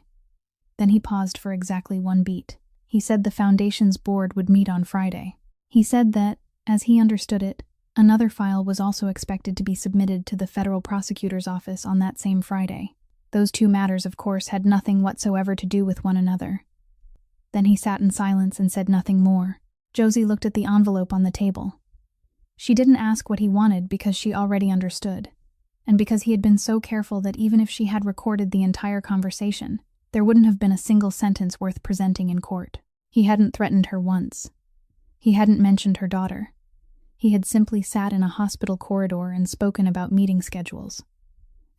Then he paused for exactly 1 beat. He said the Foundation's board would meet on Friday. He said that, as he understood it, another file was also expected to be submitted to the federal prosecutor's office on that same Friday. Those 2 matters, of course, had nothing whatsoever to do with one another. Then he sat in silence and said nothing more. Josie looked at the envelope on the table. She didn't ask what he wanted because she already understood, and because he had been so careful that even if she had recorded the entire conversation, there wouldn't have been a single sentence worth presenting in court. He hadn't threatened her once. He hadn't mentioned her daughter. He had simply sat in a hospital corridor and spoken about meeting schedules.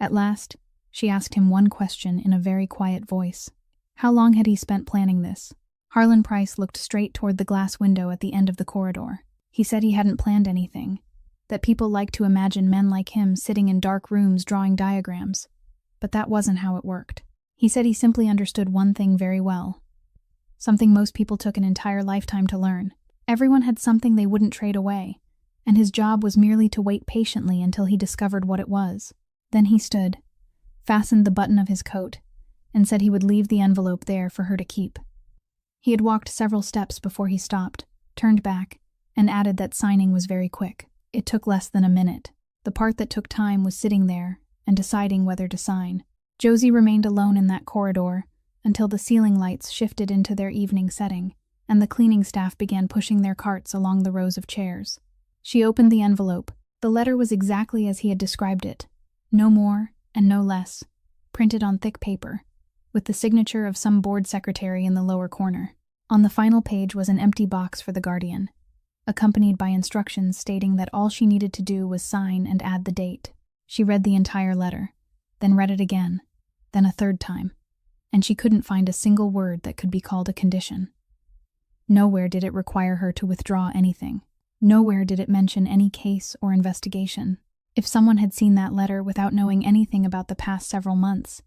At last, she asked him one question in a very quiet voice. How long had he spent planning this? Harlan Price looked straight toward the glass window at the end of the corridor. He said he hadn't planned anything, that people liked to imagine men like him sitting in dark rooms drawing diagrams, but that wasn't how it worked. He said he simply understood one thing very well, something most people took an entire lifetime to learn. Everyone had something they wouldn't trade away, and his job was merely to wait patiently until he discovered what it was. Then he stood, fastened the button of his coat, and said he would leave the envelope there for her to keep. He had walked several steps before he stopped, turned back, and added that signing was very quick. It took less than a minute. The part that took time was sitting there and deciding whether to sign. Josie remained alone in that corridor until the ceiling lights shifted into their evening setting, and the cleaning staff began pushing their carts along the rows of chairs. She opened the envelope. The letter was exactly as he had described it, no more and no less, printed on thick paper, with the signature of some board secretary in the lower corner. On the final page was an empty box for the guardian, accompanied by instructions stating that all she needed to do was sign and add the date. She read the entire letter, then read it again, then a third time, and she couldn't find a single word that could be called a condition. Nowhere did it require her to withdraw anything. Nowhere did it mention any case or investigation. If someone had seen that letter without knowing anything about the past several months,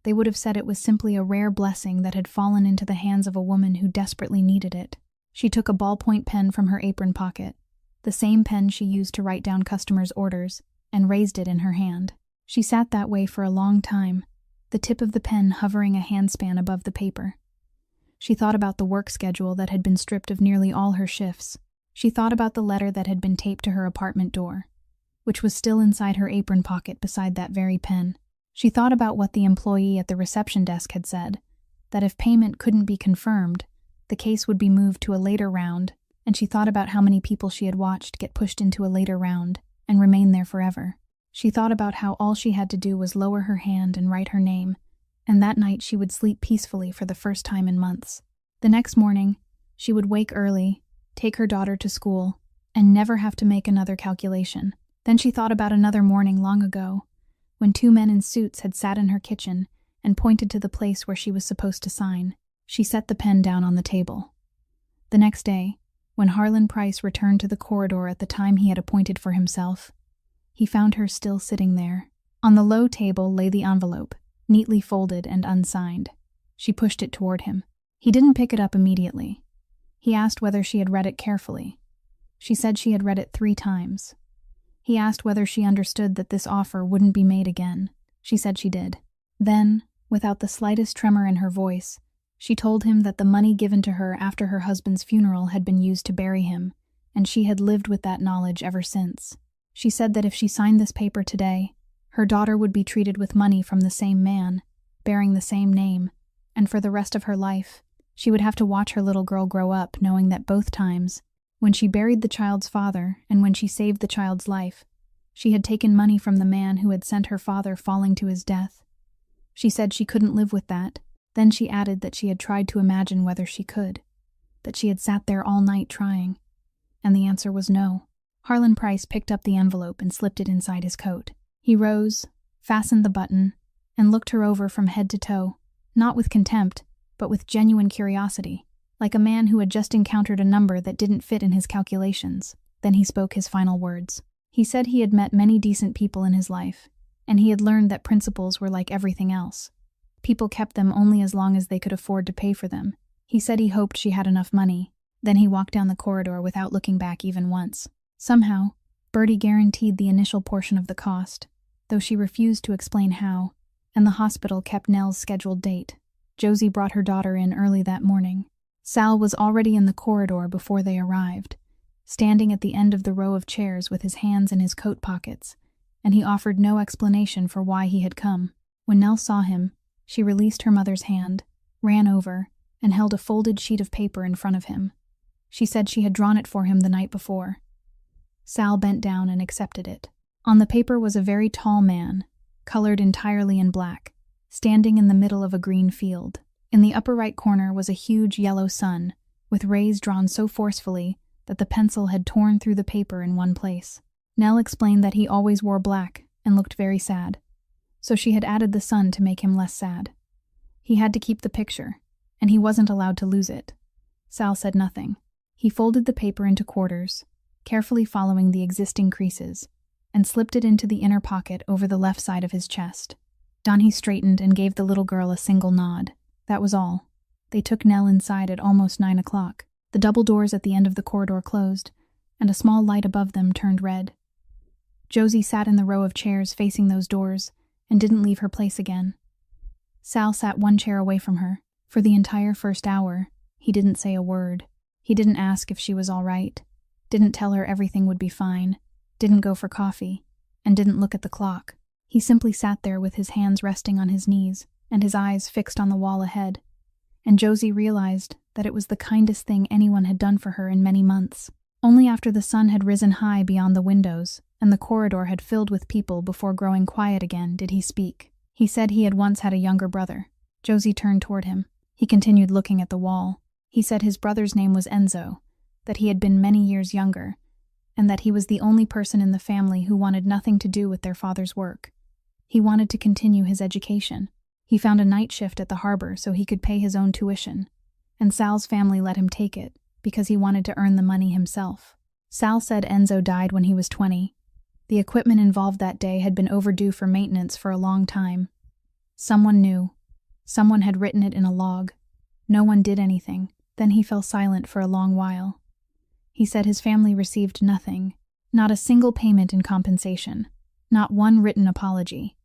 they would have said it was simply a rare blessing that had fallen into the hands of a woman who desperately needed it. She took a ballpoint pen from her apron pocket, the same pen she used to write down customers' orders, and raised it in her hand. She sat that way for a long time, the tip of the pen hovering a handspan above the paper. She thought about the work schedule that had been stripped of nearly all her shifts. She thought about the letter that had been taped to her apartment door, which was still inside her apron pocket beside that very pen. She thought about what the employee at the reception desk had said, that if payment couldn't be confirmed, the case would be moved to a later round, and she thought about how many people she had watched get pushed into a later round and remain there forever. She thought about how all she had to do was lower her hand and write her name, and that night she would sleep peacefully for the first time in months. The next morning, she would wake early, take her daughter to school, and never have to make another calculation. Then she thought about another morning long ago, when two men in suits had sat in her kitchen and pointed to the place where she was supposed to sign. She set the pen down on the table. The next day, when Harlan Price returned to the corridor at the time he had appointed for himself, he found her still sitting there. On the low table lay the envelope, neatly folded and unsigned. She pushed it toward him. He didn't pick it up immediately. He asked whether she had read it carefully. She said she had read it 3 times. He asked whether she understood that this offer wouldn't be made again. She said she did. Then, without the slightest tremor in her voice, she told him that the money given to her after her husband's funeral had been used to bury him, and she had lived with that knowledge ever since. She said that if she signed this paper today, her daughter would be treated with money from the same man, bearing the same name, and for the rest of her life, she would have to watch her little girl grow up knowing that both times, when she buried the child's father and when she saved the child's life, she had taken money from the man who had sent her father falling to his death. She said she couldn't live with that. Then she added that she had tried to imagine whether she could, that she had sat there all night trying, and the answer was no. Harlan Price picked up the envelope and slipped it inside his coat. He rose, fastened the button, and looked her over from head to toe, not with contempt, but with genuine curiosity, like a man who had just encountered a number that didn't fit in his calculations. Then he spoke his final words. He said he had met many decent people in his life, and he had learned that principles were like everything else. People kept them only as long as they could afford to pay for them. He said he hoped she had enough money. Then he walked down the corridor without looking back even once. Somehow, Bertie guaranteed the initial portion of the cost, though she refused to explain how, and the hospital kept Nell's scheduled date. Josie brought her daughter in early that morning. Sal was already in the corridor before they arrived, standing at the end of the row of chairs with his hands in his coat pockets, and he offered no explanation for why he had come. When Nell saw him, she released her mother's hand, ran over, and held a folded sheet of paper in front of him. She said she had drawn it for him the night before. Sal bent down and accepted it. On the paper was a very tall man, colored entirely in black, standing in the middle of a green field. In the upper right corner was a huge yellow sun, with rays drawn so forcefully that the pencil had torn through the paper in one place. Nell explained that he always wore black and looked very sad, so she had added the sun to make him less sad. He had to keep the picture, and he wasn't allowed to lose it. Sal said nothing. He folded the paper into quarters, carefully following the existing creases, and slipped it into the inner pocket over the left side of his chest. Donnie straightened and gave the little girl a single nod. That was all. They took Nell inside at almost 9 o'clock. The double doors at the end of the corridor closed, and a small light above them turned red. Josie sat in the row of chairs facing those doors and didn't leave her place again. Sal sat one chair away from her. For the entire first hour, he didn't say a word. He didn't ask if she was all right, didn't tell her everything would be fine, didn't go for coffee, and didn't look at the clock. He simply sat there with his hands resting on his knees and his eyes fixed on the wall ahead. And Josie realized that it was the kindest thing anyone had done for her in many months. Only after the sun had risen high beyond the windows and the corridor had filled with people before growing quiet again did he speak. He said he had once had a younger brother. Josie turned toward him. He continued looking at the wall. He said his brother's name was Enzo, that he had been many years younger, and that he was the only person in the family who wanted nothing to do with their father's work. He wanted to continue his education. He found a night shift at the harbor so he could pay his own tuition, and Sal's family let him take it because he wanted to earn the money himself. Sal said Enzo died when he was 20. The equipment involved that day had been overdue for maintenance for a long time. Someone knew. Someone had written it in a log. No one did anything. Then he fell silent for a long while. He said his family received nothing, not a single payment in compensation, not one written apology.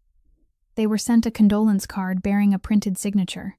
They were sent a condolence card bearing a printed signature.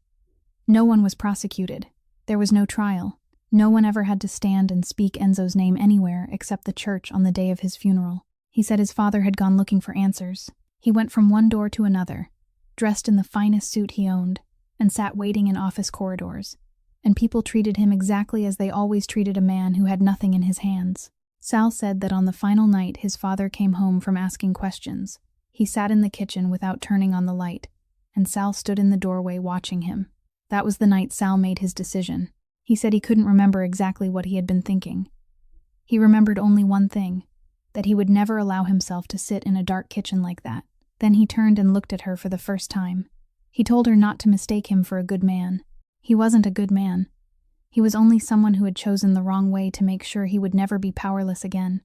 No one was prosecuted. There was no trial. No one ever had to stand and speak Enzo's name anywhere except the church on the day of his funeral. He said his father had gone looking for answers. He went from one door to another, dressed in the finest suit he owned, and sat waiting in office corridors. And people treated him exactly as they always treated a man who had nothing in his hands. Sal said that on the final night his father came home from asking questions. He sat in the kitchen without turning on the light, and Sal stood in the doorway watching him. That was the night Sal made his decision. He said he couldn't remember exactly what he had been thinking. He remembered only one thing, that he would never allow himself to sit in a dark kitchen like that. Then he turned and looked at her for the first time. He told her not to mistake him for a good man. He wasn't a good man. He was only someone who had chosen the wrong way to make sure he would never be powerless again.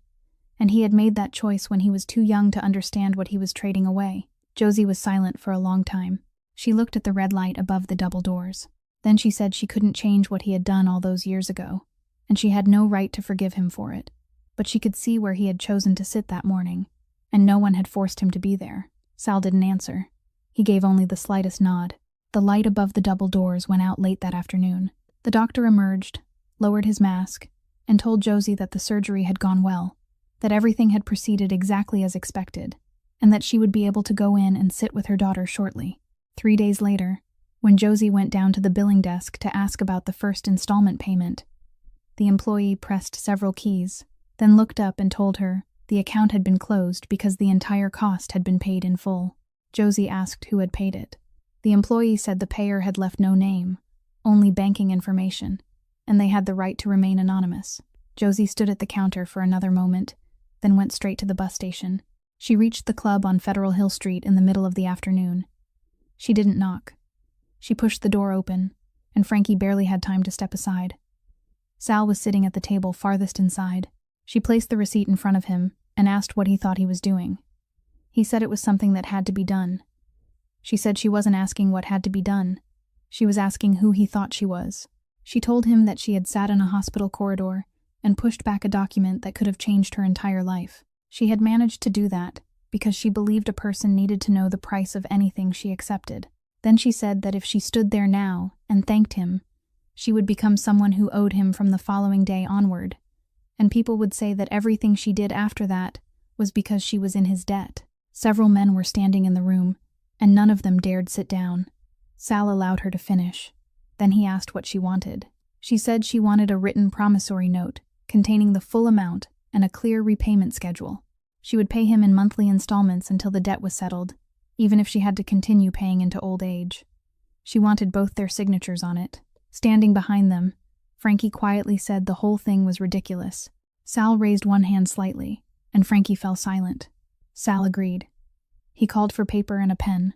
And he had made that choice when he was too young to understand what he was trading away. Josie was silent for a long time. She looked at the red light above the double doors. Then she said she couldn't change what he had done all those years ago, and she had no right to forgive him for it. But she could see where he had chosen to sit that morning, and no one had forced him to be there. Sal didn't answer. He gave only the slightest nod. The light above the double doors went out late that afternoon. The doctor emerged, lowered his mask, and told Josie that the surgery had gone well, that everything had proceeded exactly as expected, and that she would be able to go in and sit with her daughter shortly. 3 days later, when Josie went down to the billing desk to ask about the first installment payment, the employee pressed several keys, then looked up and told her the account had been closed because the entire cost had been paid in full. Josie asked who had paid it. The employee said the payer had left no name, only banking information, and they had the right to remain anonymous. Josie stood at the counter for another moment, then went straight to the bus station. She reached the club on Federal Hill Street in the middle of the afternoon. She didn't knock. She pushed the door open, and Frankie barely had time to step aside. Sal was sitting at the table farthest inside. She placed the receipt in front of him and asked what he thought he was doing. He said it was something that had to be done. She said she wasn't asking what had to be done. She was asking who he thought she was. She told him that she had sat in a hospital corridor and pushed back a document that could have changed her entire life. She had managed to do that because she believed a person needed to know the price of anything she accepted. Then she said that if she stood there now and thanked him, she would become someone who owed him from the following day onward, and people would say that everything she did after that was because she was in his debt. Several men were standing in the room, and none of them dared sit down. Sal allowed her to finish. Then he asked what she wanted. She said she wanted a written promissory note containing the full amount and a clear repayment schedule. She would pay him in monthly installments until the debt was settled, even if she had to continue paying into old age. She wanted both their signatures on it. Standing behind them, Frankie quietly said the whole thing was ridiculous. Sal raised one hand slightly, and Frankie fell silent. Sal agreed. He called for paper and a pen,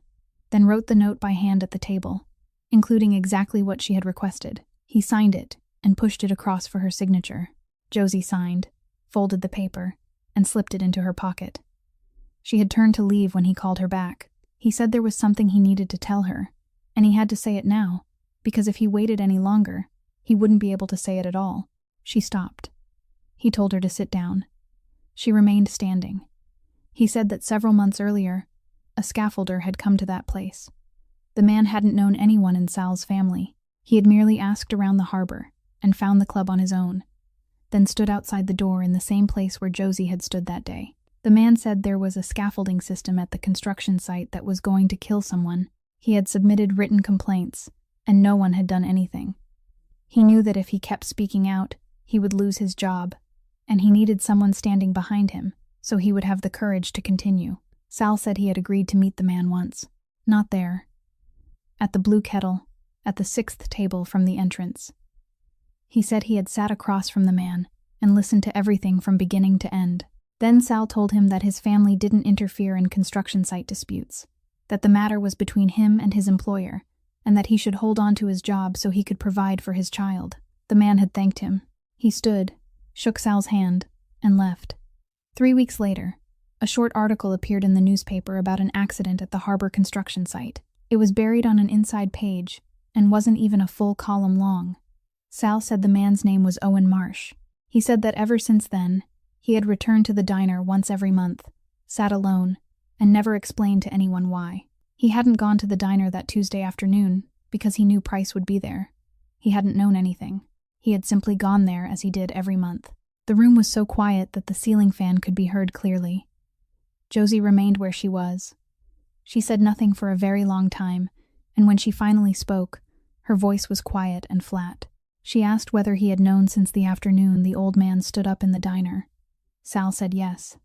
then wrote the note by hand at the table, including exactly what she had requested. He signed it and pushed it across for her signature. Josie signed, folded the paper, and slipped it into her pocket. She had turned to leave when he called her back. He said there was something he needed to tell her, and he had to say it now, because if he waited any longer, he wouldn't be able to say it at all. She stopped. He told her to sit down. She remained standing. He said that several months earlier, a scaffolder had come to that place. The man hadn't known anyone in Sal's family. He had merely asked around the harbor and found the club on his own, then stood outside the door in the same place where Josie had stood that day. The man said there was a scaffolding system at the construction site that was going to kill someone. He had submitted written complaints, and no one had done anything. He knew that if he kept speaking out, he would lose his job, and he needed someone standing behind him, so he would have the courage to continue. Sal said he had agreed to meet the man once. Not there. At the Blue Kettle, at the 6th table from the entrance. He said he had sat across from the man and listened to everything from beginning to end. Then Sal told him that his family didn't interfere in construction site disputes, that the matter was between him and his employer, and that he should hold on to his job so he could provide for his child. The man had thanked him. He stood, shook Sal's hand, and left. 3 weeks later, a short article appeared in the newspaper about an accident at the harbor construction site. It was buried on an inside page and wasn't even a full column long. Sal said the man's name was Owen Marsh. He said that ever since then, he had returned to the diner once every month, sat alone, and never explained to anyone why. He hadn't gone to the diner that Tuesday afternoon because he knew Price would be there. He hadn't known anything. He had simply gone there as he did every month. The room was so quiet that the ceiling fan could be heard clearly. Josie remained where she was. She said nothing for a very long time, and when she finally spoke, her voice was quiet and flat. She asked whether he had known since the afternoon the old man stood up in the diner. Sal said yes.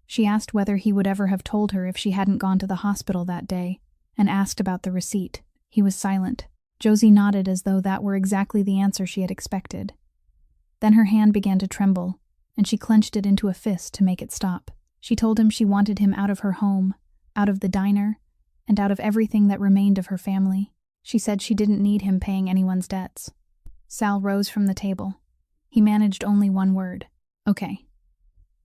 She asked whether he would ever have told her if she hadn't gone to the hospital that day, and asked about the receipt. He was silent. Josie nodded as though that were exactly the answer she had expected. Then her hand began to tremble, and she clenched it into a fist to make it stop. She told him she wanted him out of her home, out of the diner, and out of everything that remained of her family. She said she didn't need him paying anyone's debts. Sal rose from the table. He managed only one word. Okay.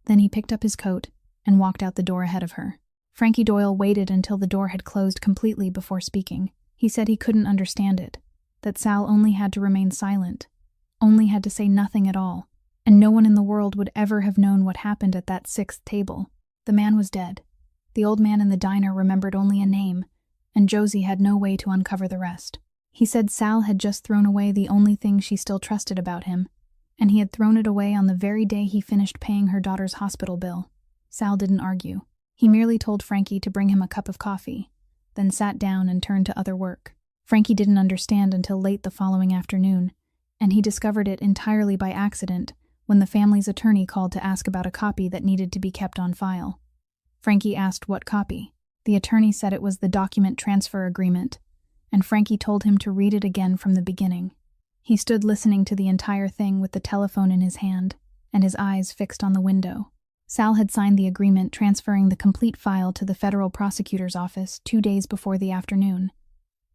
Then he picked up his coat and walked out the door ahead of her. Frankie Doyle waited until the door had closed completely before speaking. He said he couldn't understand it, that Sal only had to remain silent, only had to say nothing at all, and no one in the world would ever have known what happened at that 6th table. The man was dead. The old man in the diner remembered only a name, and Josie had no way to uncover the rest. He said Sal had just thrown away the only thing she still trusted about him, and he had thrown it away on the very day he finished paying her daughter's hospital bill. Sal didn't argue. He merely told Frankie to bring him a cup of coffee, then sat down and turned to other work. Frankie didn't understand until late the following afternoon, and he discovered it entirely by accident when the family's attorney called to ask about a copy that needed to be kept on file. Frankie asked what copy. The attorney said it was the document transfer agreement, and Frankie told him to read it again from the beginning. He stood listening to the entire thing with the telephone in his hand and his eyes fixed on the window. Sal had signed the agreement transferring the complete file to the federal prosecutor's office 2 days before the afternoon.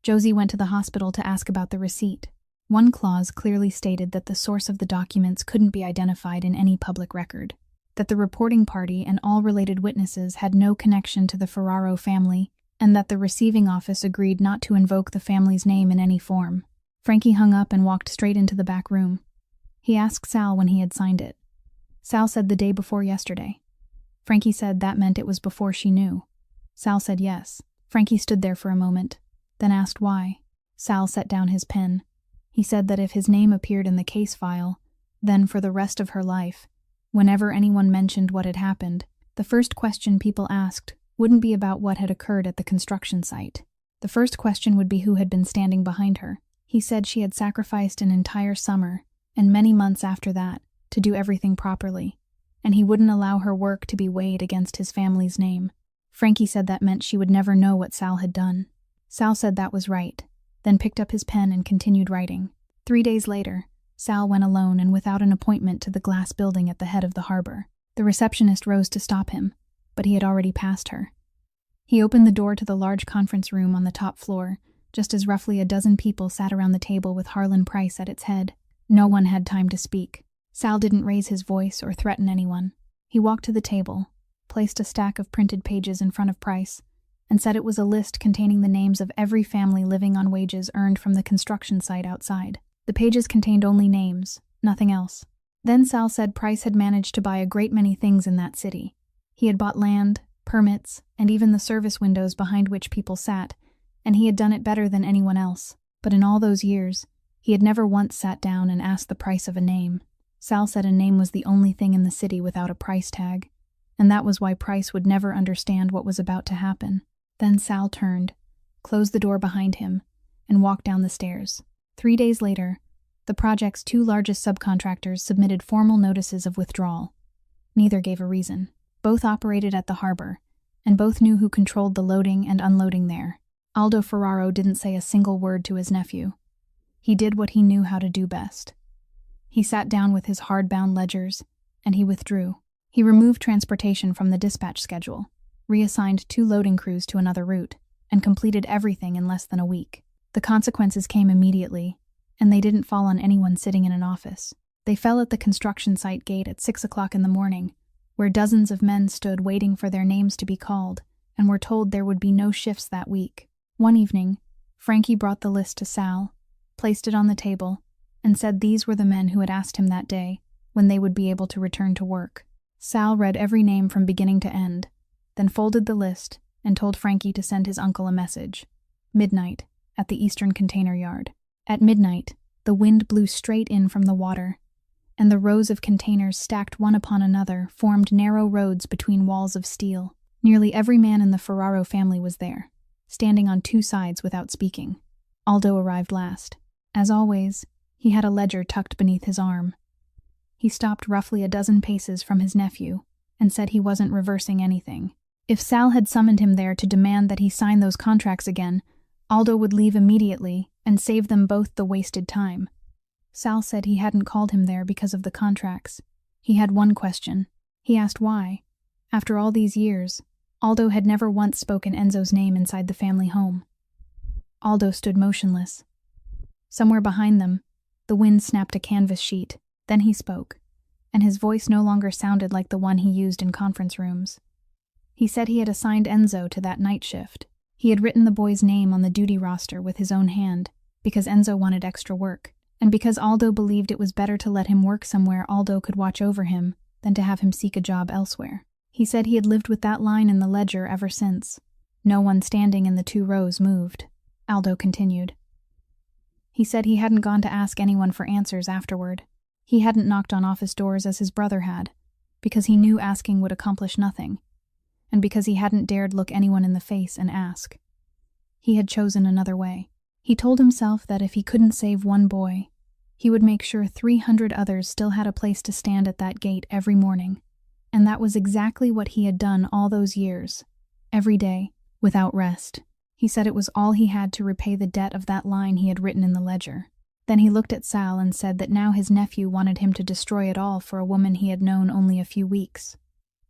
Josie went to the hospital to ask about the receipt. One clause clearly stated that the source of the documents couldn't be identified in any public record, that the reporting party and all related witnesses had no connection to the Ferraro family, and that the receiving office agreed not to invoke the family's name in any form. Frankie hung up and walked straight into the back room. He asked Sal when he had signed it. Sal said the day before yesterday. Frankie said that meant it was before she knew. Sal said yes. Frankie stood there for a moment, then asked why. Sal set down his pen. He said that if his name appeared in the case file, then for the rest of her life, whenever anyone mentioned what had happened, the first question people asked wouldn't be about what had occurred at the construction site. The first question would be who had been standing behind her. He said she had sacrificed an entire summer, and many months after that, to do everything properly, and he wouldn't allow her work to be weighed against his family's name. Frankie said that meant she would never know what Sal had done. Sal said that was right, then picked up his pen and continued writing. 3 days later, Sal went alone and without an appointment to the glass building at the head of the harbor. The receptionist rose to stop him, but he had already passed her. He opened the door to the large conference room on the top floor, just as roughly a dozen people sat around the table with Harlan Price at its head. No one had time to speak. Sal didn't raise his voice or threaten anyone. He walked to the table, placed a stack of printed pages in front of Price, and said it was a list containing the names of every family living on wages earned from the construction site outside. The pages contained only names, nothing else. Then Sal said Price had managed to buy a great many things in that city. He had bought land, permits, and even the service windows behind which people sat, and he had done it better than anyone else. But in all those years, he had never once sat down and asked the price of a name. Sal said a name was the only thing in the city without a price tag, and that was why Price would never understand what was about to happen. Then Sal turned, closed the door behind him, and walked down the stairs. 3 days later, the project's 2 largest subcontractors submitted formal notices of withdrawal. Neither gave a reason. Both operated at the harbor, and both knew who controlled the loading and unloading there. Aldo Ferraro didn't say a single word to his nephew. He did what he knew how to do best. He sat down with his hard-bound ledgers, and he withdrew. He removed transportation from the dispatch schedule, reassigned 2 loading crews to another route, and completed everything in less than a week. The consequences came immediately, and they didn't fall on anyone sitting in an office. They fell at the construction site gate at 6 o'clock in the morning, where dozens of men stood waiting for their names to be called, and were told there would be no shifts that week. One evening, Frankie brought the list to Sal, placed it on the table, and said these were the men who had asked him that day when they would be able to return to work. Sal read every name from beginning to end, then folded the list and told Frankie to send his uncle a message. Midnight, at the Eastern Container Yard. At midnight, the wind blew straight in from the water, and the rows of containers stacked one upon another formed narrow roads between walls of steel. Nearly every man in the Ferraro family was there, standing on 2 sides without speaking. Aldo arrived last. As always, he had a ledger tucked beneath his arm. He stopped roughly a dozen paces from his nephew and said he wasn't reversing anything. If Sal had summoned him there to demand that he sign those contracts again, Aldo would leave immediately and save them both the wasted time. Sal said he hadn't called him there because of the contracts. He had one question. He asked why. After all these years, Aldo had never once spoken Enzo's name inside the family home. Aldo stood motionless. Somewhere behind them, the wind snapped a canvas sheet. Then he spoke, and his voice no longer sounded like the one he used in conference rooms. He said he had assigned Enzo to that night shift. He had written the boy's name on the duty roster with his own hand, because Enzo wanted extra work, and because Aldo believed it was better to let him work somewhere Aldo could watch over him than to have him seek a job elsewhere. He said he had lived with that line in the ledger ever since. No one standing in the 2 rows moved. Aldo continued. He said he hadn't gone to ask anyone for answers afterward. He hadn't knocked on office doors as his brother had, because he knew asking would accomplish nothing, and because he hadn't dared look anyone in the face and ask. He had chosen another way. He told himself that if he couldn't save one boy, he would make sure 300 others still had a place to stand at that gate every morning. And that was exactly what he had done all those years, every day, without rest. He said it was all he had to repay the debt of that line he had written in the ledger. Then he looked at Sal and said that now his nephew wanted him to destroy it all for a woman he had known only a few weeks.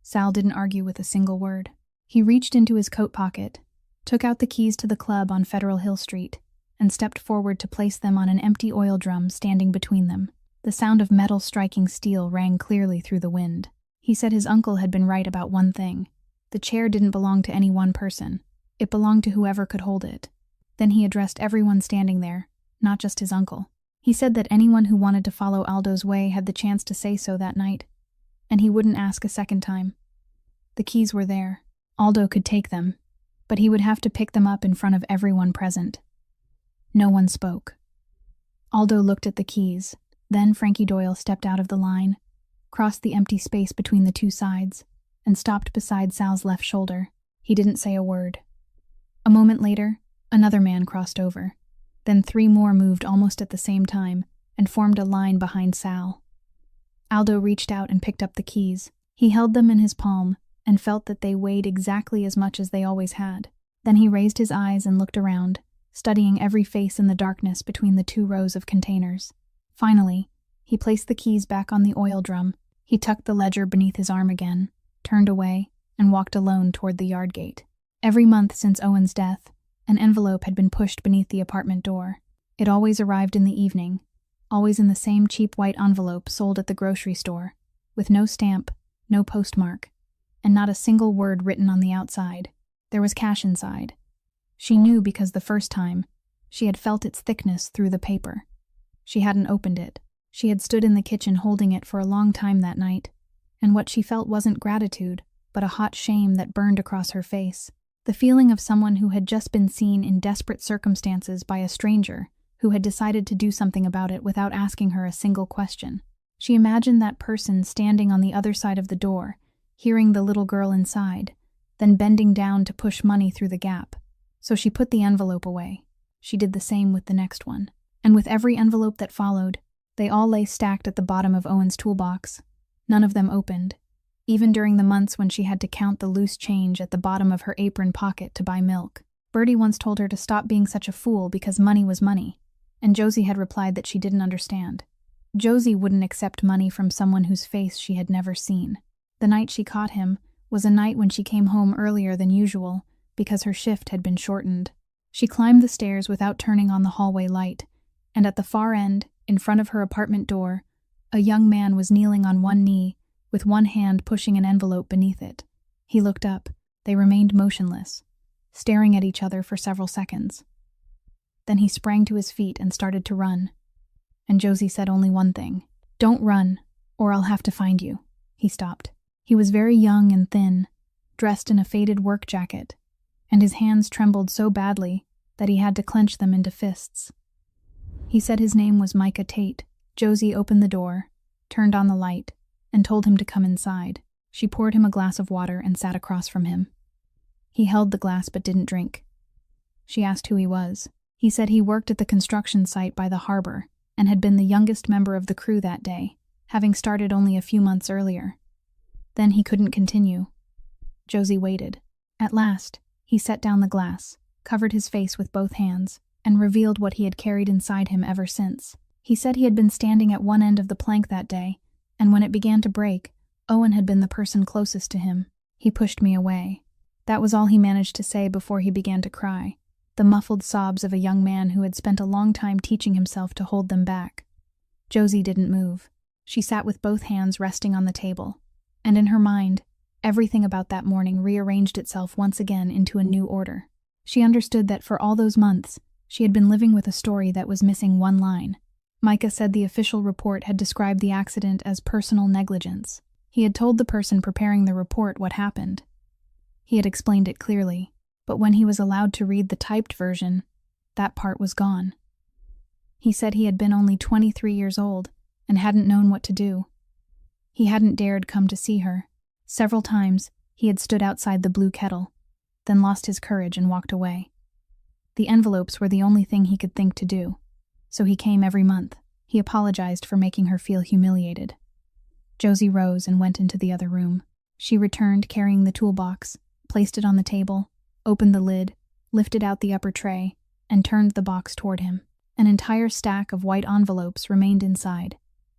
Sal didn't argue with a single word. He reached into his coat pocket, took out the keys to the club on Federal Hill Street, and stepped forward to place them on an empty oil drum standing between them. The sound of metal striking steel rang clearly through the wind. He said his uncle had been right about one thing. The chair didn't belong to any one person. It belonged to whoever could hold it. Then he addressed everyone standing there, not just his uncle. He said that anyone who wanted to follow Aldo's way had the chance to say so that night, and he wouldn't ask a second time. The keys were there. Aldo could take them, but he would have to pick them up in front of everyone present. No one spoke. Aldo looked at the keys. Then Frankie Doyle stepped out of the line, crossed the empty space between the 2 sides, and stopped beside Sal's left shoulder. He didn't say a word. A moment later, another man crossed over. Then 3 more moved almost at the same time and formed a line behind Sal. Aldo reached out and picked up the keys. He held them in his palm and felt that they weighed exactly as much as they always had. Then he raised his eyes and looked around, studying every face in the darkness between the 2 rows of containers. Finally, he placed the keys back on the oil drum. He tucked the ledger beneath his arm again, turned away, and walked alone toward the yard gate. Every month since Owen's death, an envelope had been pushed beneath the apartment door. It always arrived in the evening, always in the same cheap white envelope sold at the grocery store, with no stamp, no postmark, and not a single word written on the outside. There was cash inside. She knew because the first time, she had felt its thickness through the paper. She hadn't opened it. She had stood in the kitchen holding it for a long time that night, and what she felt wasn't gratitude, but a hot shame that burned across her face. The feeling of someone who had just been seen in desperate circumstances by a stranger who had decided to do something about it without asking her a single question. She imagined that person standing on the other side of the door, hearing the little girl inside, then bending down to push money through the gap. So she put the envelope away. She did the same with the next one. And with every envelope that followed, they all lay stacked at the bottom of Owen's toolbox. None of them opened, even during the months when she had to count the loose change at the bottom of her apron pocket to buy milk. Bertie once told her to stop being such a fool because money was money, and Josie had replied that she didn't understand. Josie wouldn't accept money from someone whose face she had never seen. The night she caught him was a night when she came home earlier than usual because her shift had been shortened. She climbed the stairs without turning on the hallway light, and at the far end, in front of her apartment door, a young man was kneeling on one knee, with one hand pushing an envelope beneath it. He looked up. They remained motionless, staring at each other for several seconds. Then he sprang to his feet and started to run. And Josie said only one thing: "Don't run, or I'll have to find you." He stopped. He was very young and thin, dressed in a faded work jacket, and his hands trembled so badly that he had to clench them into fists. He said his name was Micah Tate. Josie opened the door, turned on the light, and told him to come inside. She poured him a glass of water and sat across from him. He held the glass but didn't drink. She asked who he was. He said he worked at the construction site by the harbor and had been the youngest member of the crew that day, having started only a few months earlier. Then he couldn't continue. Josie waited. At last, he set down the glass, covered his face with both hands, and revealed what he had carried inside him ever since. He said he had been standing at one end of the plank that day, and when it began to break, Owen had been the person closest to him. He pushed me away. That was all he managed to say before he began to cry, the muffled sobs of a young man who had spent a long time teaching himself to hold them back. Josie didn't move. She sat with both hands resting on the table, and in her mind, everything about that morning rearranged itself once again into a new order. She understood that for all those months, she had been living with a story that was missing one line. Micah said the official report had described the accident as personal negligence. He had told the person preparing the report what happened. He had explained it clearly, but when he was allowed to read the typed version, that part was gone. He said he had been only 23 years old and hadn't known what to do. He hadn't dared come to see her. Several times, he had stood outside the blue kettle, then lost his courage and walked away. The envelopes were the only thing he could think to do, so he came every month. He apologized for making her feel humiliated. Josie rose and went into the other room. She returned carrying the toolbox, placed it on the table, opened the lid, lifted out the upper tray, and turned the box toward him. An entire stack of white envelopes remained inside,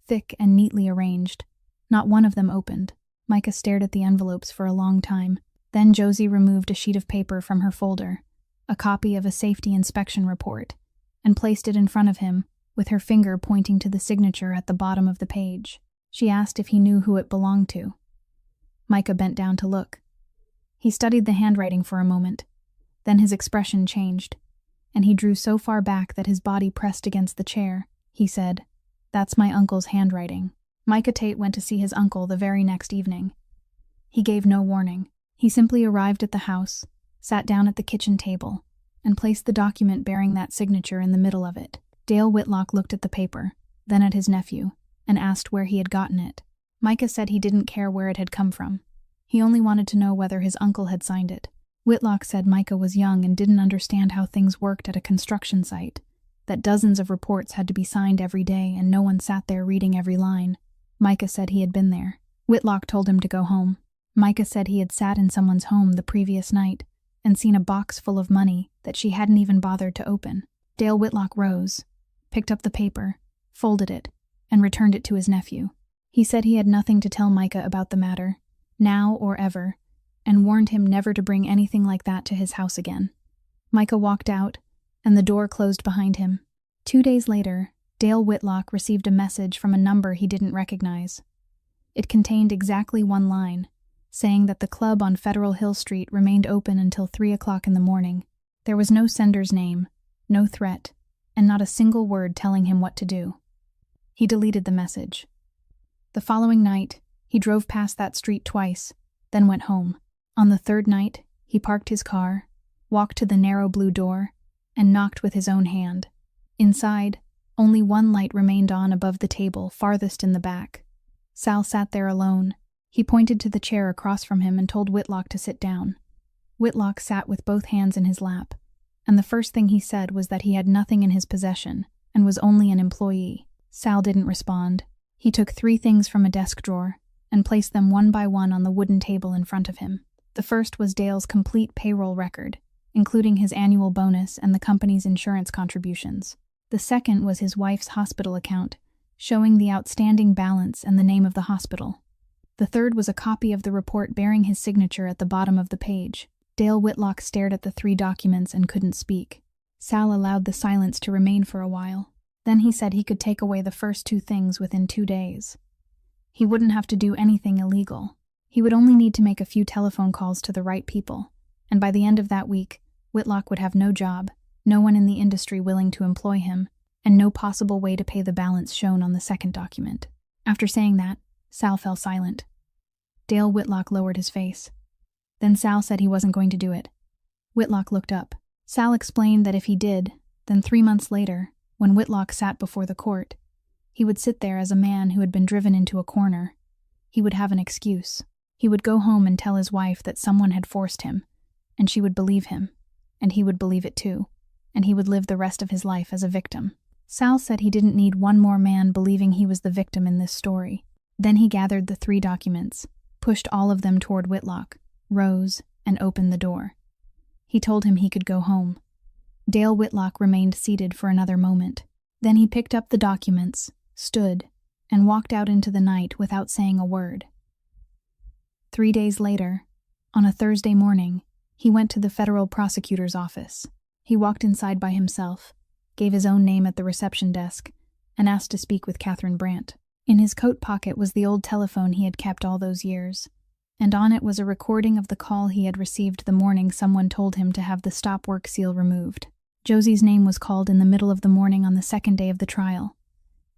thick and neatly arranged. Not one of them opened. Micah stared at the envelopes for a long time. Then Josie removed a sheet of paper from her folder, a copy of a safety inspection report, and placed it in front of him, with her finger pointing to the signature at the bottom of the page. She asked if he knew who it belonged to. Micah bent down to look. He studied the handwriting for a moment. Then his expression changed, and he drew so far back that his body pressed against the chair. He said, "That's my uncle's handwriting." Micah Tate went to see his uncle the very next evening. He gave no warning. He simply arrived at the house, sat down at the kitchen table, and placed the document bearing that signature in the middle of it. Dale Whitlock looked at the paper, then at his nephew, and asked where he had gotten it. Micah said he didn't care where it had come from. He only wanted to know whether his uncle had signed it. Whitlock said Micah was young and didn't understand how things worked at a construction site, that dozens of reports had to be signed every day and no one sat there reading every line. Micah said he had been there. Whitlock told him to go home. Micah said he had sat in someone's home the previous night and seen a box full of money that she hadn't even bothered to open. Dale Whitlock rose, picked up the paper, folded it, and returned it to his nephew. He said he had nothing to tell Micah about the matter, now or ever, and warned him never to bring anything like that to his house again. Micah walked out, and the door closed behind him. 2 days later, Dale Whitlock received a message from a number he didn't recognize. It contained exactly one line, saying that the club on Federal Hill Street remained open until 3 o'clock in the morning. There was no sender's name, no threat, and not a single word telling him what to do. He deleted the message. The following night, he drove past that street twice, then went home. On the third night, he parked his car, walked to the narrow blue door, and knocked with his own hand. Inside, only one light remained on above the table, farthest in the back. Sal sat there alone. He pointed to the chair across from him and told Whitlock to sit down. Whitlock sat with both hands in his lap, and the first thing he said was that he had nothing in his possession and was only an employee. Sal didn't respond. He took 3 things from a desk drawer and placed them one by one on the wooden table in front of him. The first was Dale's complete payroll record, including his annual bonus and the company's insurance contributions. The second was his wife's hospital account, showing the outstanding balance and the name of the hospital. The third was a copy of the report bearing his signature at the bottom of the page. Dale Whitlock stared at the 3 documents and couldn't speak. Sal allowed the silence to remain for a while. Then he said he could take away the first 2 things within 2 days. He wouldn't have to do anything illegal. He would only need to make a few telephone calls to the right people, and by the end of that week, Whitlock would have no job, no one in the industry willing to employ him, and no possible way to pay the balance shown on the second document. After saying that, Sal fell silent. Dale Whitlock lowered his face. Then Sal said he wasn't going to do it. Whitlock looked up. Sal explained that if he did, then 3 months later, when Whitlock sat before the court, he would sit there as a man who had been driven into a corner. He would have an excuse. He would go home and tell his wife that someone had forced him, and she would believe him, and he would believe it too, and he would live the rest of his life as a victim. Sal said he didn't need one more man believing he was the victim in this story. Then he gathered the 3 documents, pushed all of them toward Whitlock, rose, and opened the door. He told him he could go home. Dale Whitlock remained seated for another moment. Then he picked up the documents, stood, and walked out into the night without saying a word. 3 days later, on a Thursday morning, he went to the federal prosecutor's office. He walked inside by himself, gave his own name at the reception desk, and asked to speak with Catherine Brandt. In his coat pocket was the old telephone he had kept all those years, and on it was a recording of the call he had received the morning someone told him to have the stop work seal removed. Josie's name was called in the middle of the morning on the second day of the trial.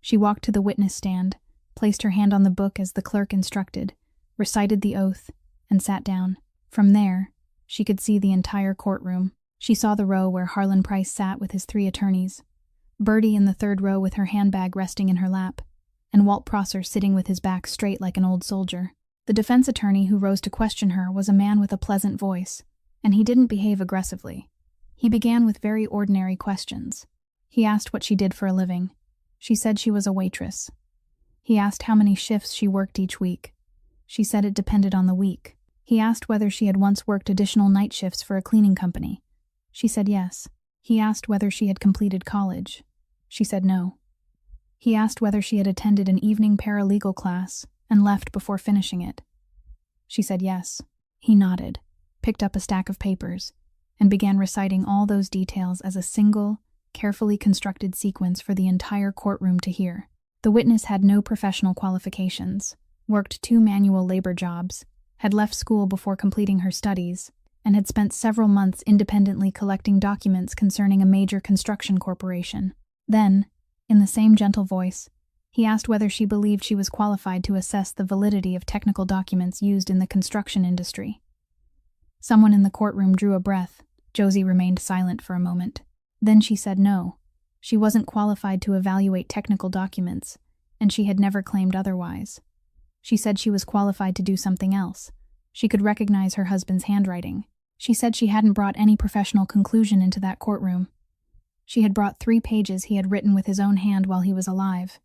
She walked to the witness stand, placed her hand on the book as the clerk instructed, recited the oath, and sat down. From there, she could see the entire courtroom. She saw the row where Harlan Price sat with his 3 attorneys, Bertie in the 3rd row with her handbag resting in her lap, and Walt Prosser sitting with his back straight like an old soldier. The defense attorney who rose to question her was a man with a pleasant voice, and he didn't behave aggressively. He began with very ordinary questions. He asked what she did for a living. She said she was a waitress. He asked how many shifts she worked each week. She said it depended on the week. He asked whether she had once worked additional night shifts for a cleaning company. She said yes. He asked whether she had completed college. She said no. He asked whether she had attended an evening paralegal class and left before finishing it. She said yes. He nodded, picked up a stack of papers, and began reciting all those details as a single, carefully constructed sequence for the entire courtroom to hear. The witness had no professional qualifications, worked 2 manual labor jobs, had left school before completing her studies, and had spent several months independently collecting documents concerning a major construction corporation. Then, in the same gentle voice, he asked whether she believed she was qualified to assess the validity of technical documents used in the construction industry. Someone in the courtroom drew a breath. Josie remained silent for a moment. Then she said no. She wasn't qualified to evaluate technical documents, and she had never claimed otherwise. She said she was qualified to do something else. She could recognize her husband's handwriting. She said she hadn't brought any professional conclusion into that courtroom. She had brought 3 pages he had written with his own hand while he was alive,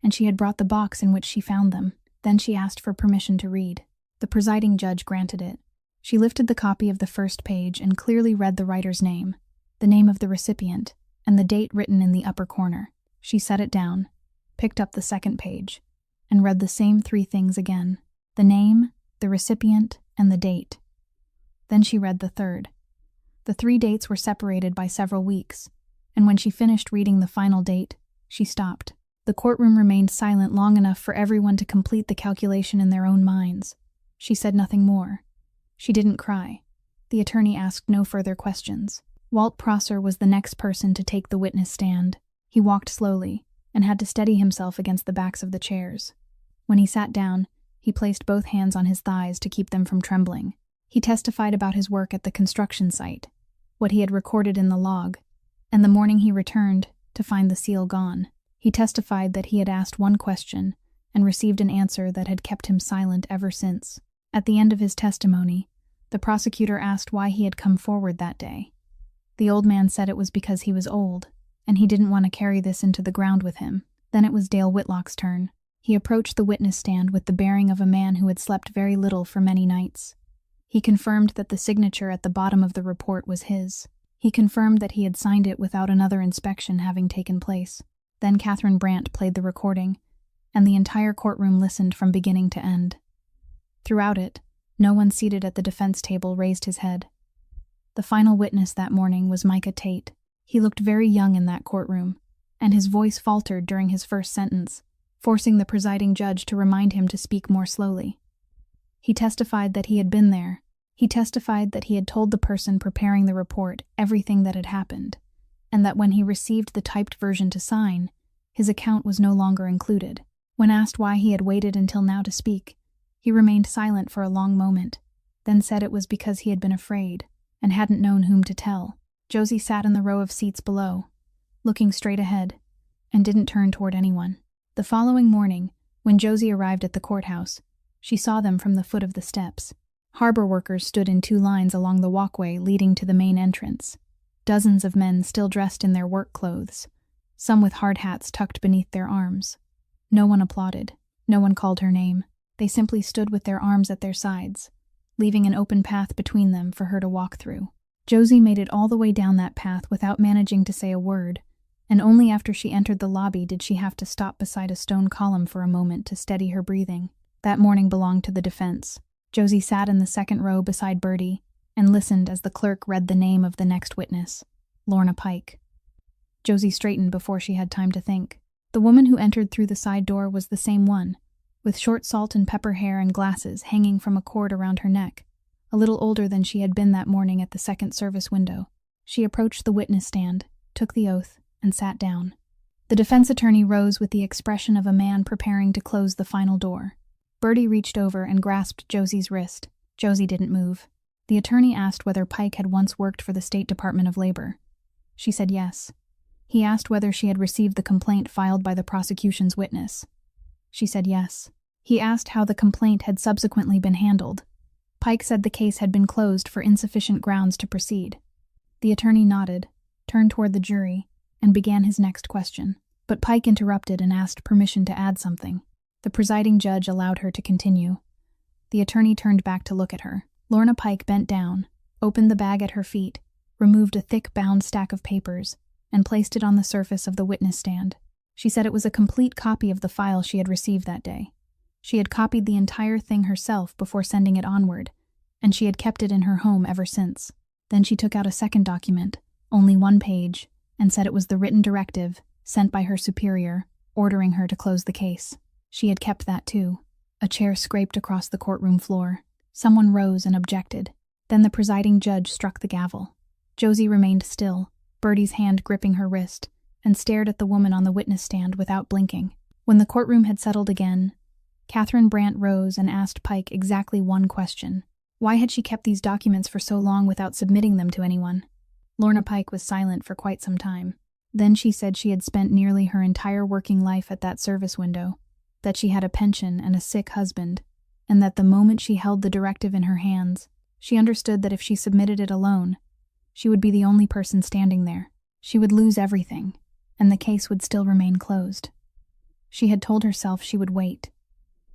and she had brought the box in which she found them. Then she asked for permission to read. The presiding judge granted it. She lifted the copy of the first page and clearly read the writer's name, the name of the recipient, and the date written in the upper corner. She set it down, picked up the second page, and read the same 3 things again: the name, the recipient, and the date. Then she read the third. The 3 dates were separated by several weeks, and when she finished reading the final date, she stopped. The courtroom remained silent long enough for everyone to complete the calculation in their own minds. She said nothing more. She didn't cry. The attorney asked no further questions. Walt Prosser was the next person to take the witness stand. He walked slowly and had to steady himself against the backs of the chairs. When he sat down, He placed both hands on his thighs to keep them from trembling. He testified about his work at the construction site, what he had recorded in the log, and the morning he returned to find the seal gone. He testified that he had asked one question and received an answer that had kept him silent ever since. At the end of his testimony, the prosecutor asked why he had come forward that day. The old man said it was because he was old, and he didn't want to carry this into the ground with him. Then it was Dale Whitlock's turn. He approached the witness stand with the bearing of a man who had slept very little for many nights. He confirmed that the signature at the bottom of the report was his. He confirmed that he had signed it without another inspection having taken place. Then Catherine Brandt played the recording, and the entire courtroom listened from beginning to end. Throughout it, no one seated at the defense table raised his head. The final witness that morning was Micah Tate. He looked very young in that courtroom, and his voice faltered during his first sentence, forcing the presiding judge to remind him to speak more slowly. He testified that he had been there. He testified that he had told the person preparing the report everything that had happened, and that when he received the typed version to sign, his account was no longer included. When asked why he had waited until now to speak, he remained silent for a long moment, then said it was because he had been afraid and hadn't known whom to tell. Josie sat in the row of seats below, looking straight ahead, and didn't turn toward anyone. The following morning, when Josie arrived at the courthouse, she saw them from the foot of the steps. Harbor workers stood in two lines along the walkway leading to the main entrance. Dozens of men still dressed in their work clothes, some with hard hats tucked beneath their arms. No one applauded. No one called her name. They simply stood with their arms at their sides, leaving an open path between them for her to walk through. Josie made it all the way down that path without managing to say a word, and only after she entered the lobby did she have to stop beside a stone column for a moment to steady her breathing. That morning belonged to the defense. Josie sat in the second row beside Bertie and listened as the clerk read the name of the next witness, Lorna Pike. Josie straightened before she had time to think. The woman who entered through the side door was the same one, with short salt and pepper hair and glasses hanging from a cord around her neck, a little older than she had been that morning at the second service window. She approached the witness stand, took the oath, and sat down. The defense attorney rose with the expression of a man preparing to close the final door. Bertie reached over and grasped Josie's wrist. Josie didn't move. The attorney asked whether Pike had once worked for the State Department of Labor. She said yes. He asked whether she had received the complaint filed by the prosecution's witness. She said yes. He asked how the complaint had subsequently been handled. Pike said the case had been closed for insufficient grounds to proceed. The attorney nodded, turned toward the jury, and began his next question. But Pike interrupted and asked permission to add something. The presiding judge allowed her to continue. The attorney turned back to look at her. Lorna Pike bent down, opened the bag at her feet, removed a thick bound stack of papers, and placed it on the surface of the witness stand. She said it was a complete copy of the file she had received that day. She had copied the entire thing herself before sending it onward, and she had kept it in her home ever since. Then she took out a second document, only one page, and said it was the written directive sent by her superior, ordering her to close the case. She had kept that too. A chair scraped across the courtroom floor. Someone rose and objected. Then the presiding judge struck the gavel. Josie remained still, Bertie's hand gripping her wrist, and stared at the woman on the witness stand without blinking. When the courtroom had settled again, Catherine Brandt rose and asked Pike exactly one question. Why had she kept these documents for so long without submitting them to anyone? Lorna Pike was silent for quite some time. Then she said she had spent nearly her entire working life at that service window, that she had a pension and a sick husband, and that the moment she held the directive in her hands, she understood that if she submitted it alone, she would be the only person standing there. She would lose everything, and the case would still remain closed. She had told herself she would wait.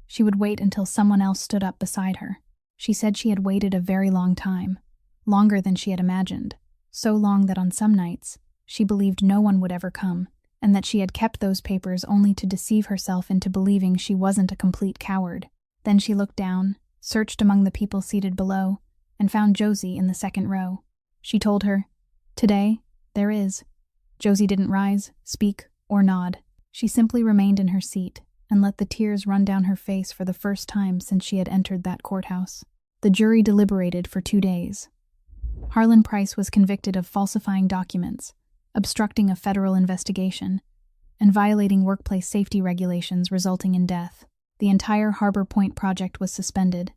She would wait until someone else stood up beside her. She said she had waited a very long time, longer than she had imagined, so long that on some nights she believed no one would ever come, and that she had kept those papers only to deceive herself into believing she wasn't a complete coward. Then she looked down, searched among the people seated below, and found Josie in the second row. She told her, "Today, there is." Josie didn't rise, speak, or nod. She simply remained in her seat and let the tears run down her face for the first time since she had entered that courthouse. The jury deliberated for 2 days. Harlan Price was convicted of falsifying documents, obstructing a federal investigation, and violating workplace safety regulations resulting in death. The entire Harbor Point project was suspended.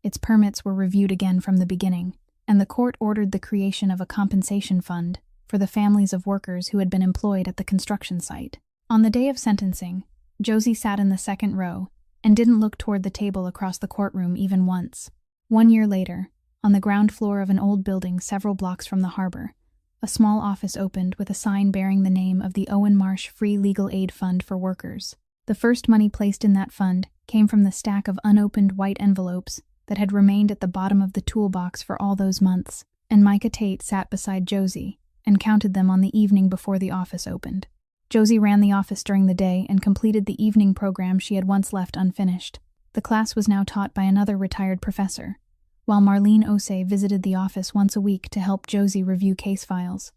Its permits were reviewed again from the beginning, and the court ordered the creation of a compensation fund for the families of workers who had been employed at the construction site. On the day of sentencing, Josie sat in the second row and didn't look toward the table across the courtroom even once. 1 year later, on the ground floor of an old building several blocks from the harbor, a small office opened with a sign bearing the name of the Owen Marsh Free Legal Aid Fund for Workers. The first money placed in that fund came from the stack of unopened white envelopes that had remained at the bottom of the toolbox for all those months, and Micah Tate sat beside Josie and counted them on the evening before the office opened. Josie ran the office during the day and completed the evening program she had once left unfinished. The class was now taught by another retired professor, while Marlene Osei visited the office once a week to help Josie review case files.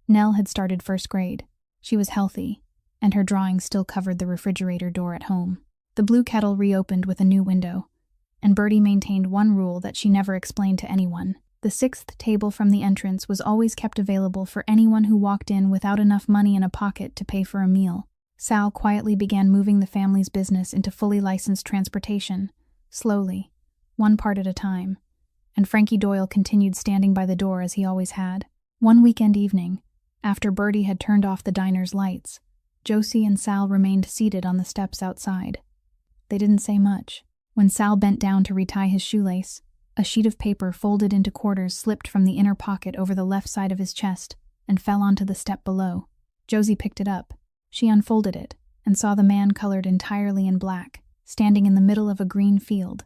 Nell had started first grade. She was healthy, and her drawings still covered the refrigerator door at home. The blue kettle reopened with a new window, and Bertie maintained one rule that she never explained to anyone. The 6th table from the entrance was always kept available for anyone who walked in without enough money in a pocket to pay for a meal. Sal quietly began moving the family's business into fully licensed transportation, slowly, one part at a time, and Frankie Doyle continued standing by the door as he always had. One weekend evening, after Bertie had turned off the diner's lights, Josie and Sal remained seated on the steps outside. They didn't say much. When Sal bent down to retie his shoelace, a sheet of paper folded into quarters slipped from the inner pocket over the left side of his chest and fell onto the step below. Josie picked it up. She unfolded it and saw the man colored entirely in black, standing in the middle of a green field,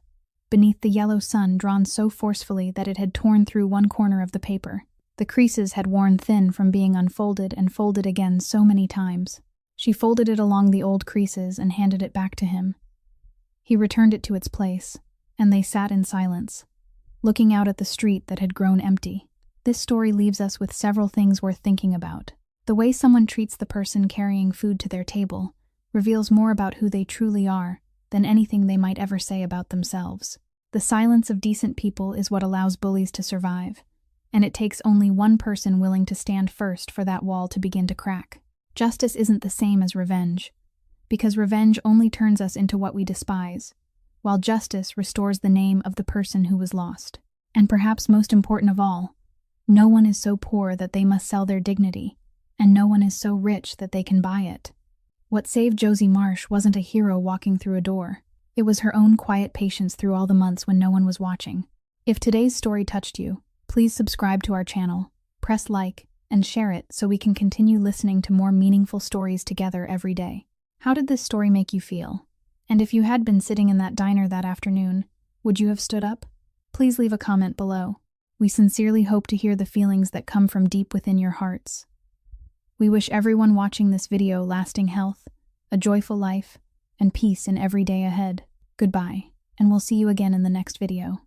beneath the yellow sun drawn so forcefully that it had torn through one corner of the paper. The creases had worn thin from being unfolded and folded again so many times. She folded it along the old creases and handed it back to him. He returned it to its place, and they sat in silence, looking out at the street that had grown empty. This story leaves us with several things worth thinking about. The way someone treats the person carrying food to their table reveals more about who they truly are than anything they might ever say about themselves. The silence of decent people is what allows bullies to survive, and it takes only one person willing to stand first for that wall to begin to crack. Justice isn't the same as revenge, because revenge only turns us into what we despise, while justice restores the name of the person who was lost. And perhaps most important of all, no one is so poor that they must sell their dignity, and no one is so rich that they can buy it. What saved Josie Marsh wasn't a hero walking through a door. It was her own quiet patience through all the months when no one was watching. If today's story touched you, please subscribe to our channel, press like, and share it so we can continue listening to more meaningful stories together every day. How did this story make you feel? And if you had been sitting in that diner that afternoon, would you have stood up? Please leave a comment below. We sincerely hope to hear the feelings that come from deep within your hearts. We wish everyone watching this video lasting health, a joyful life, and peace in every day ahead. Goodbye, and we'll see you again in the next video.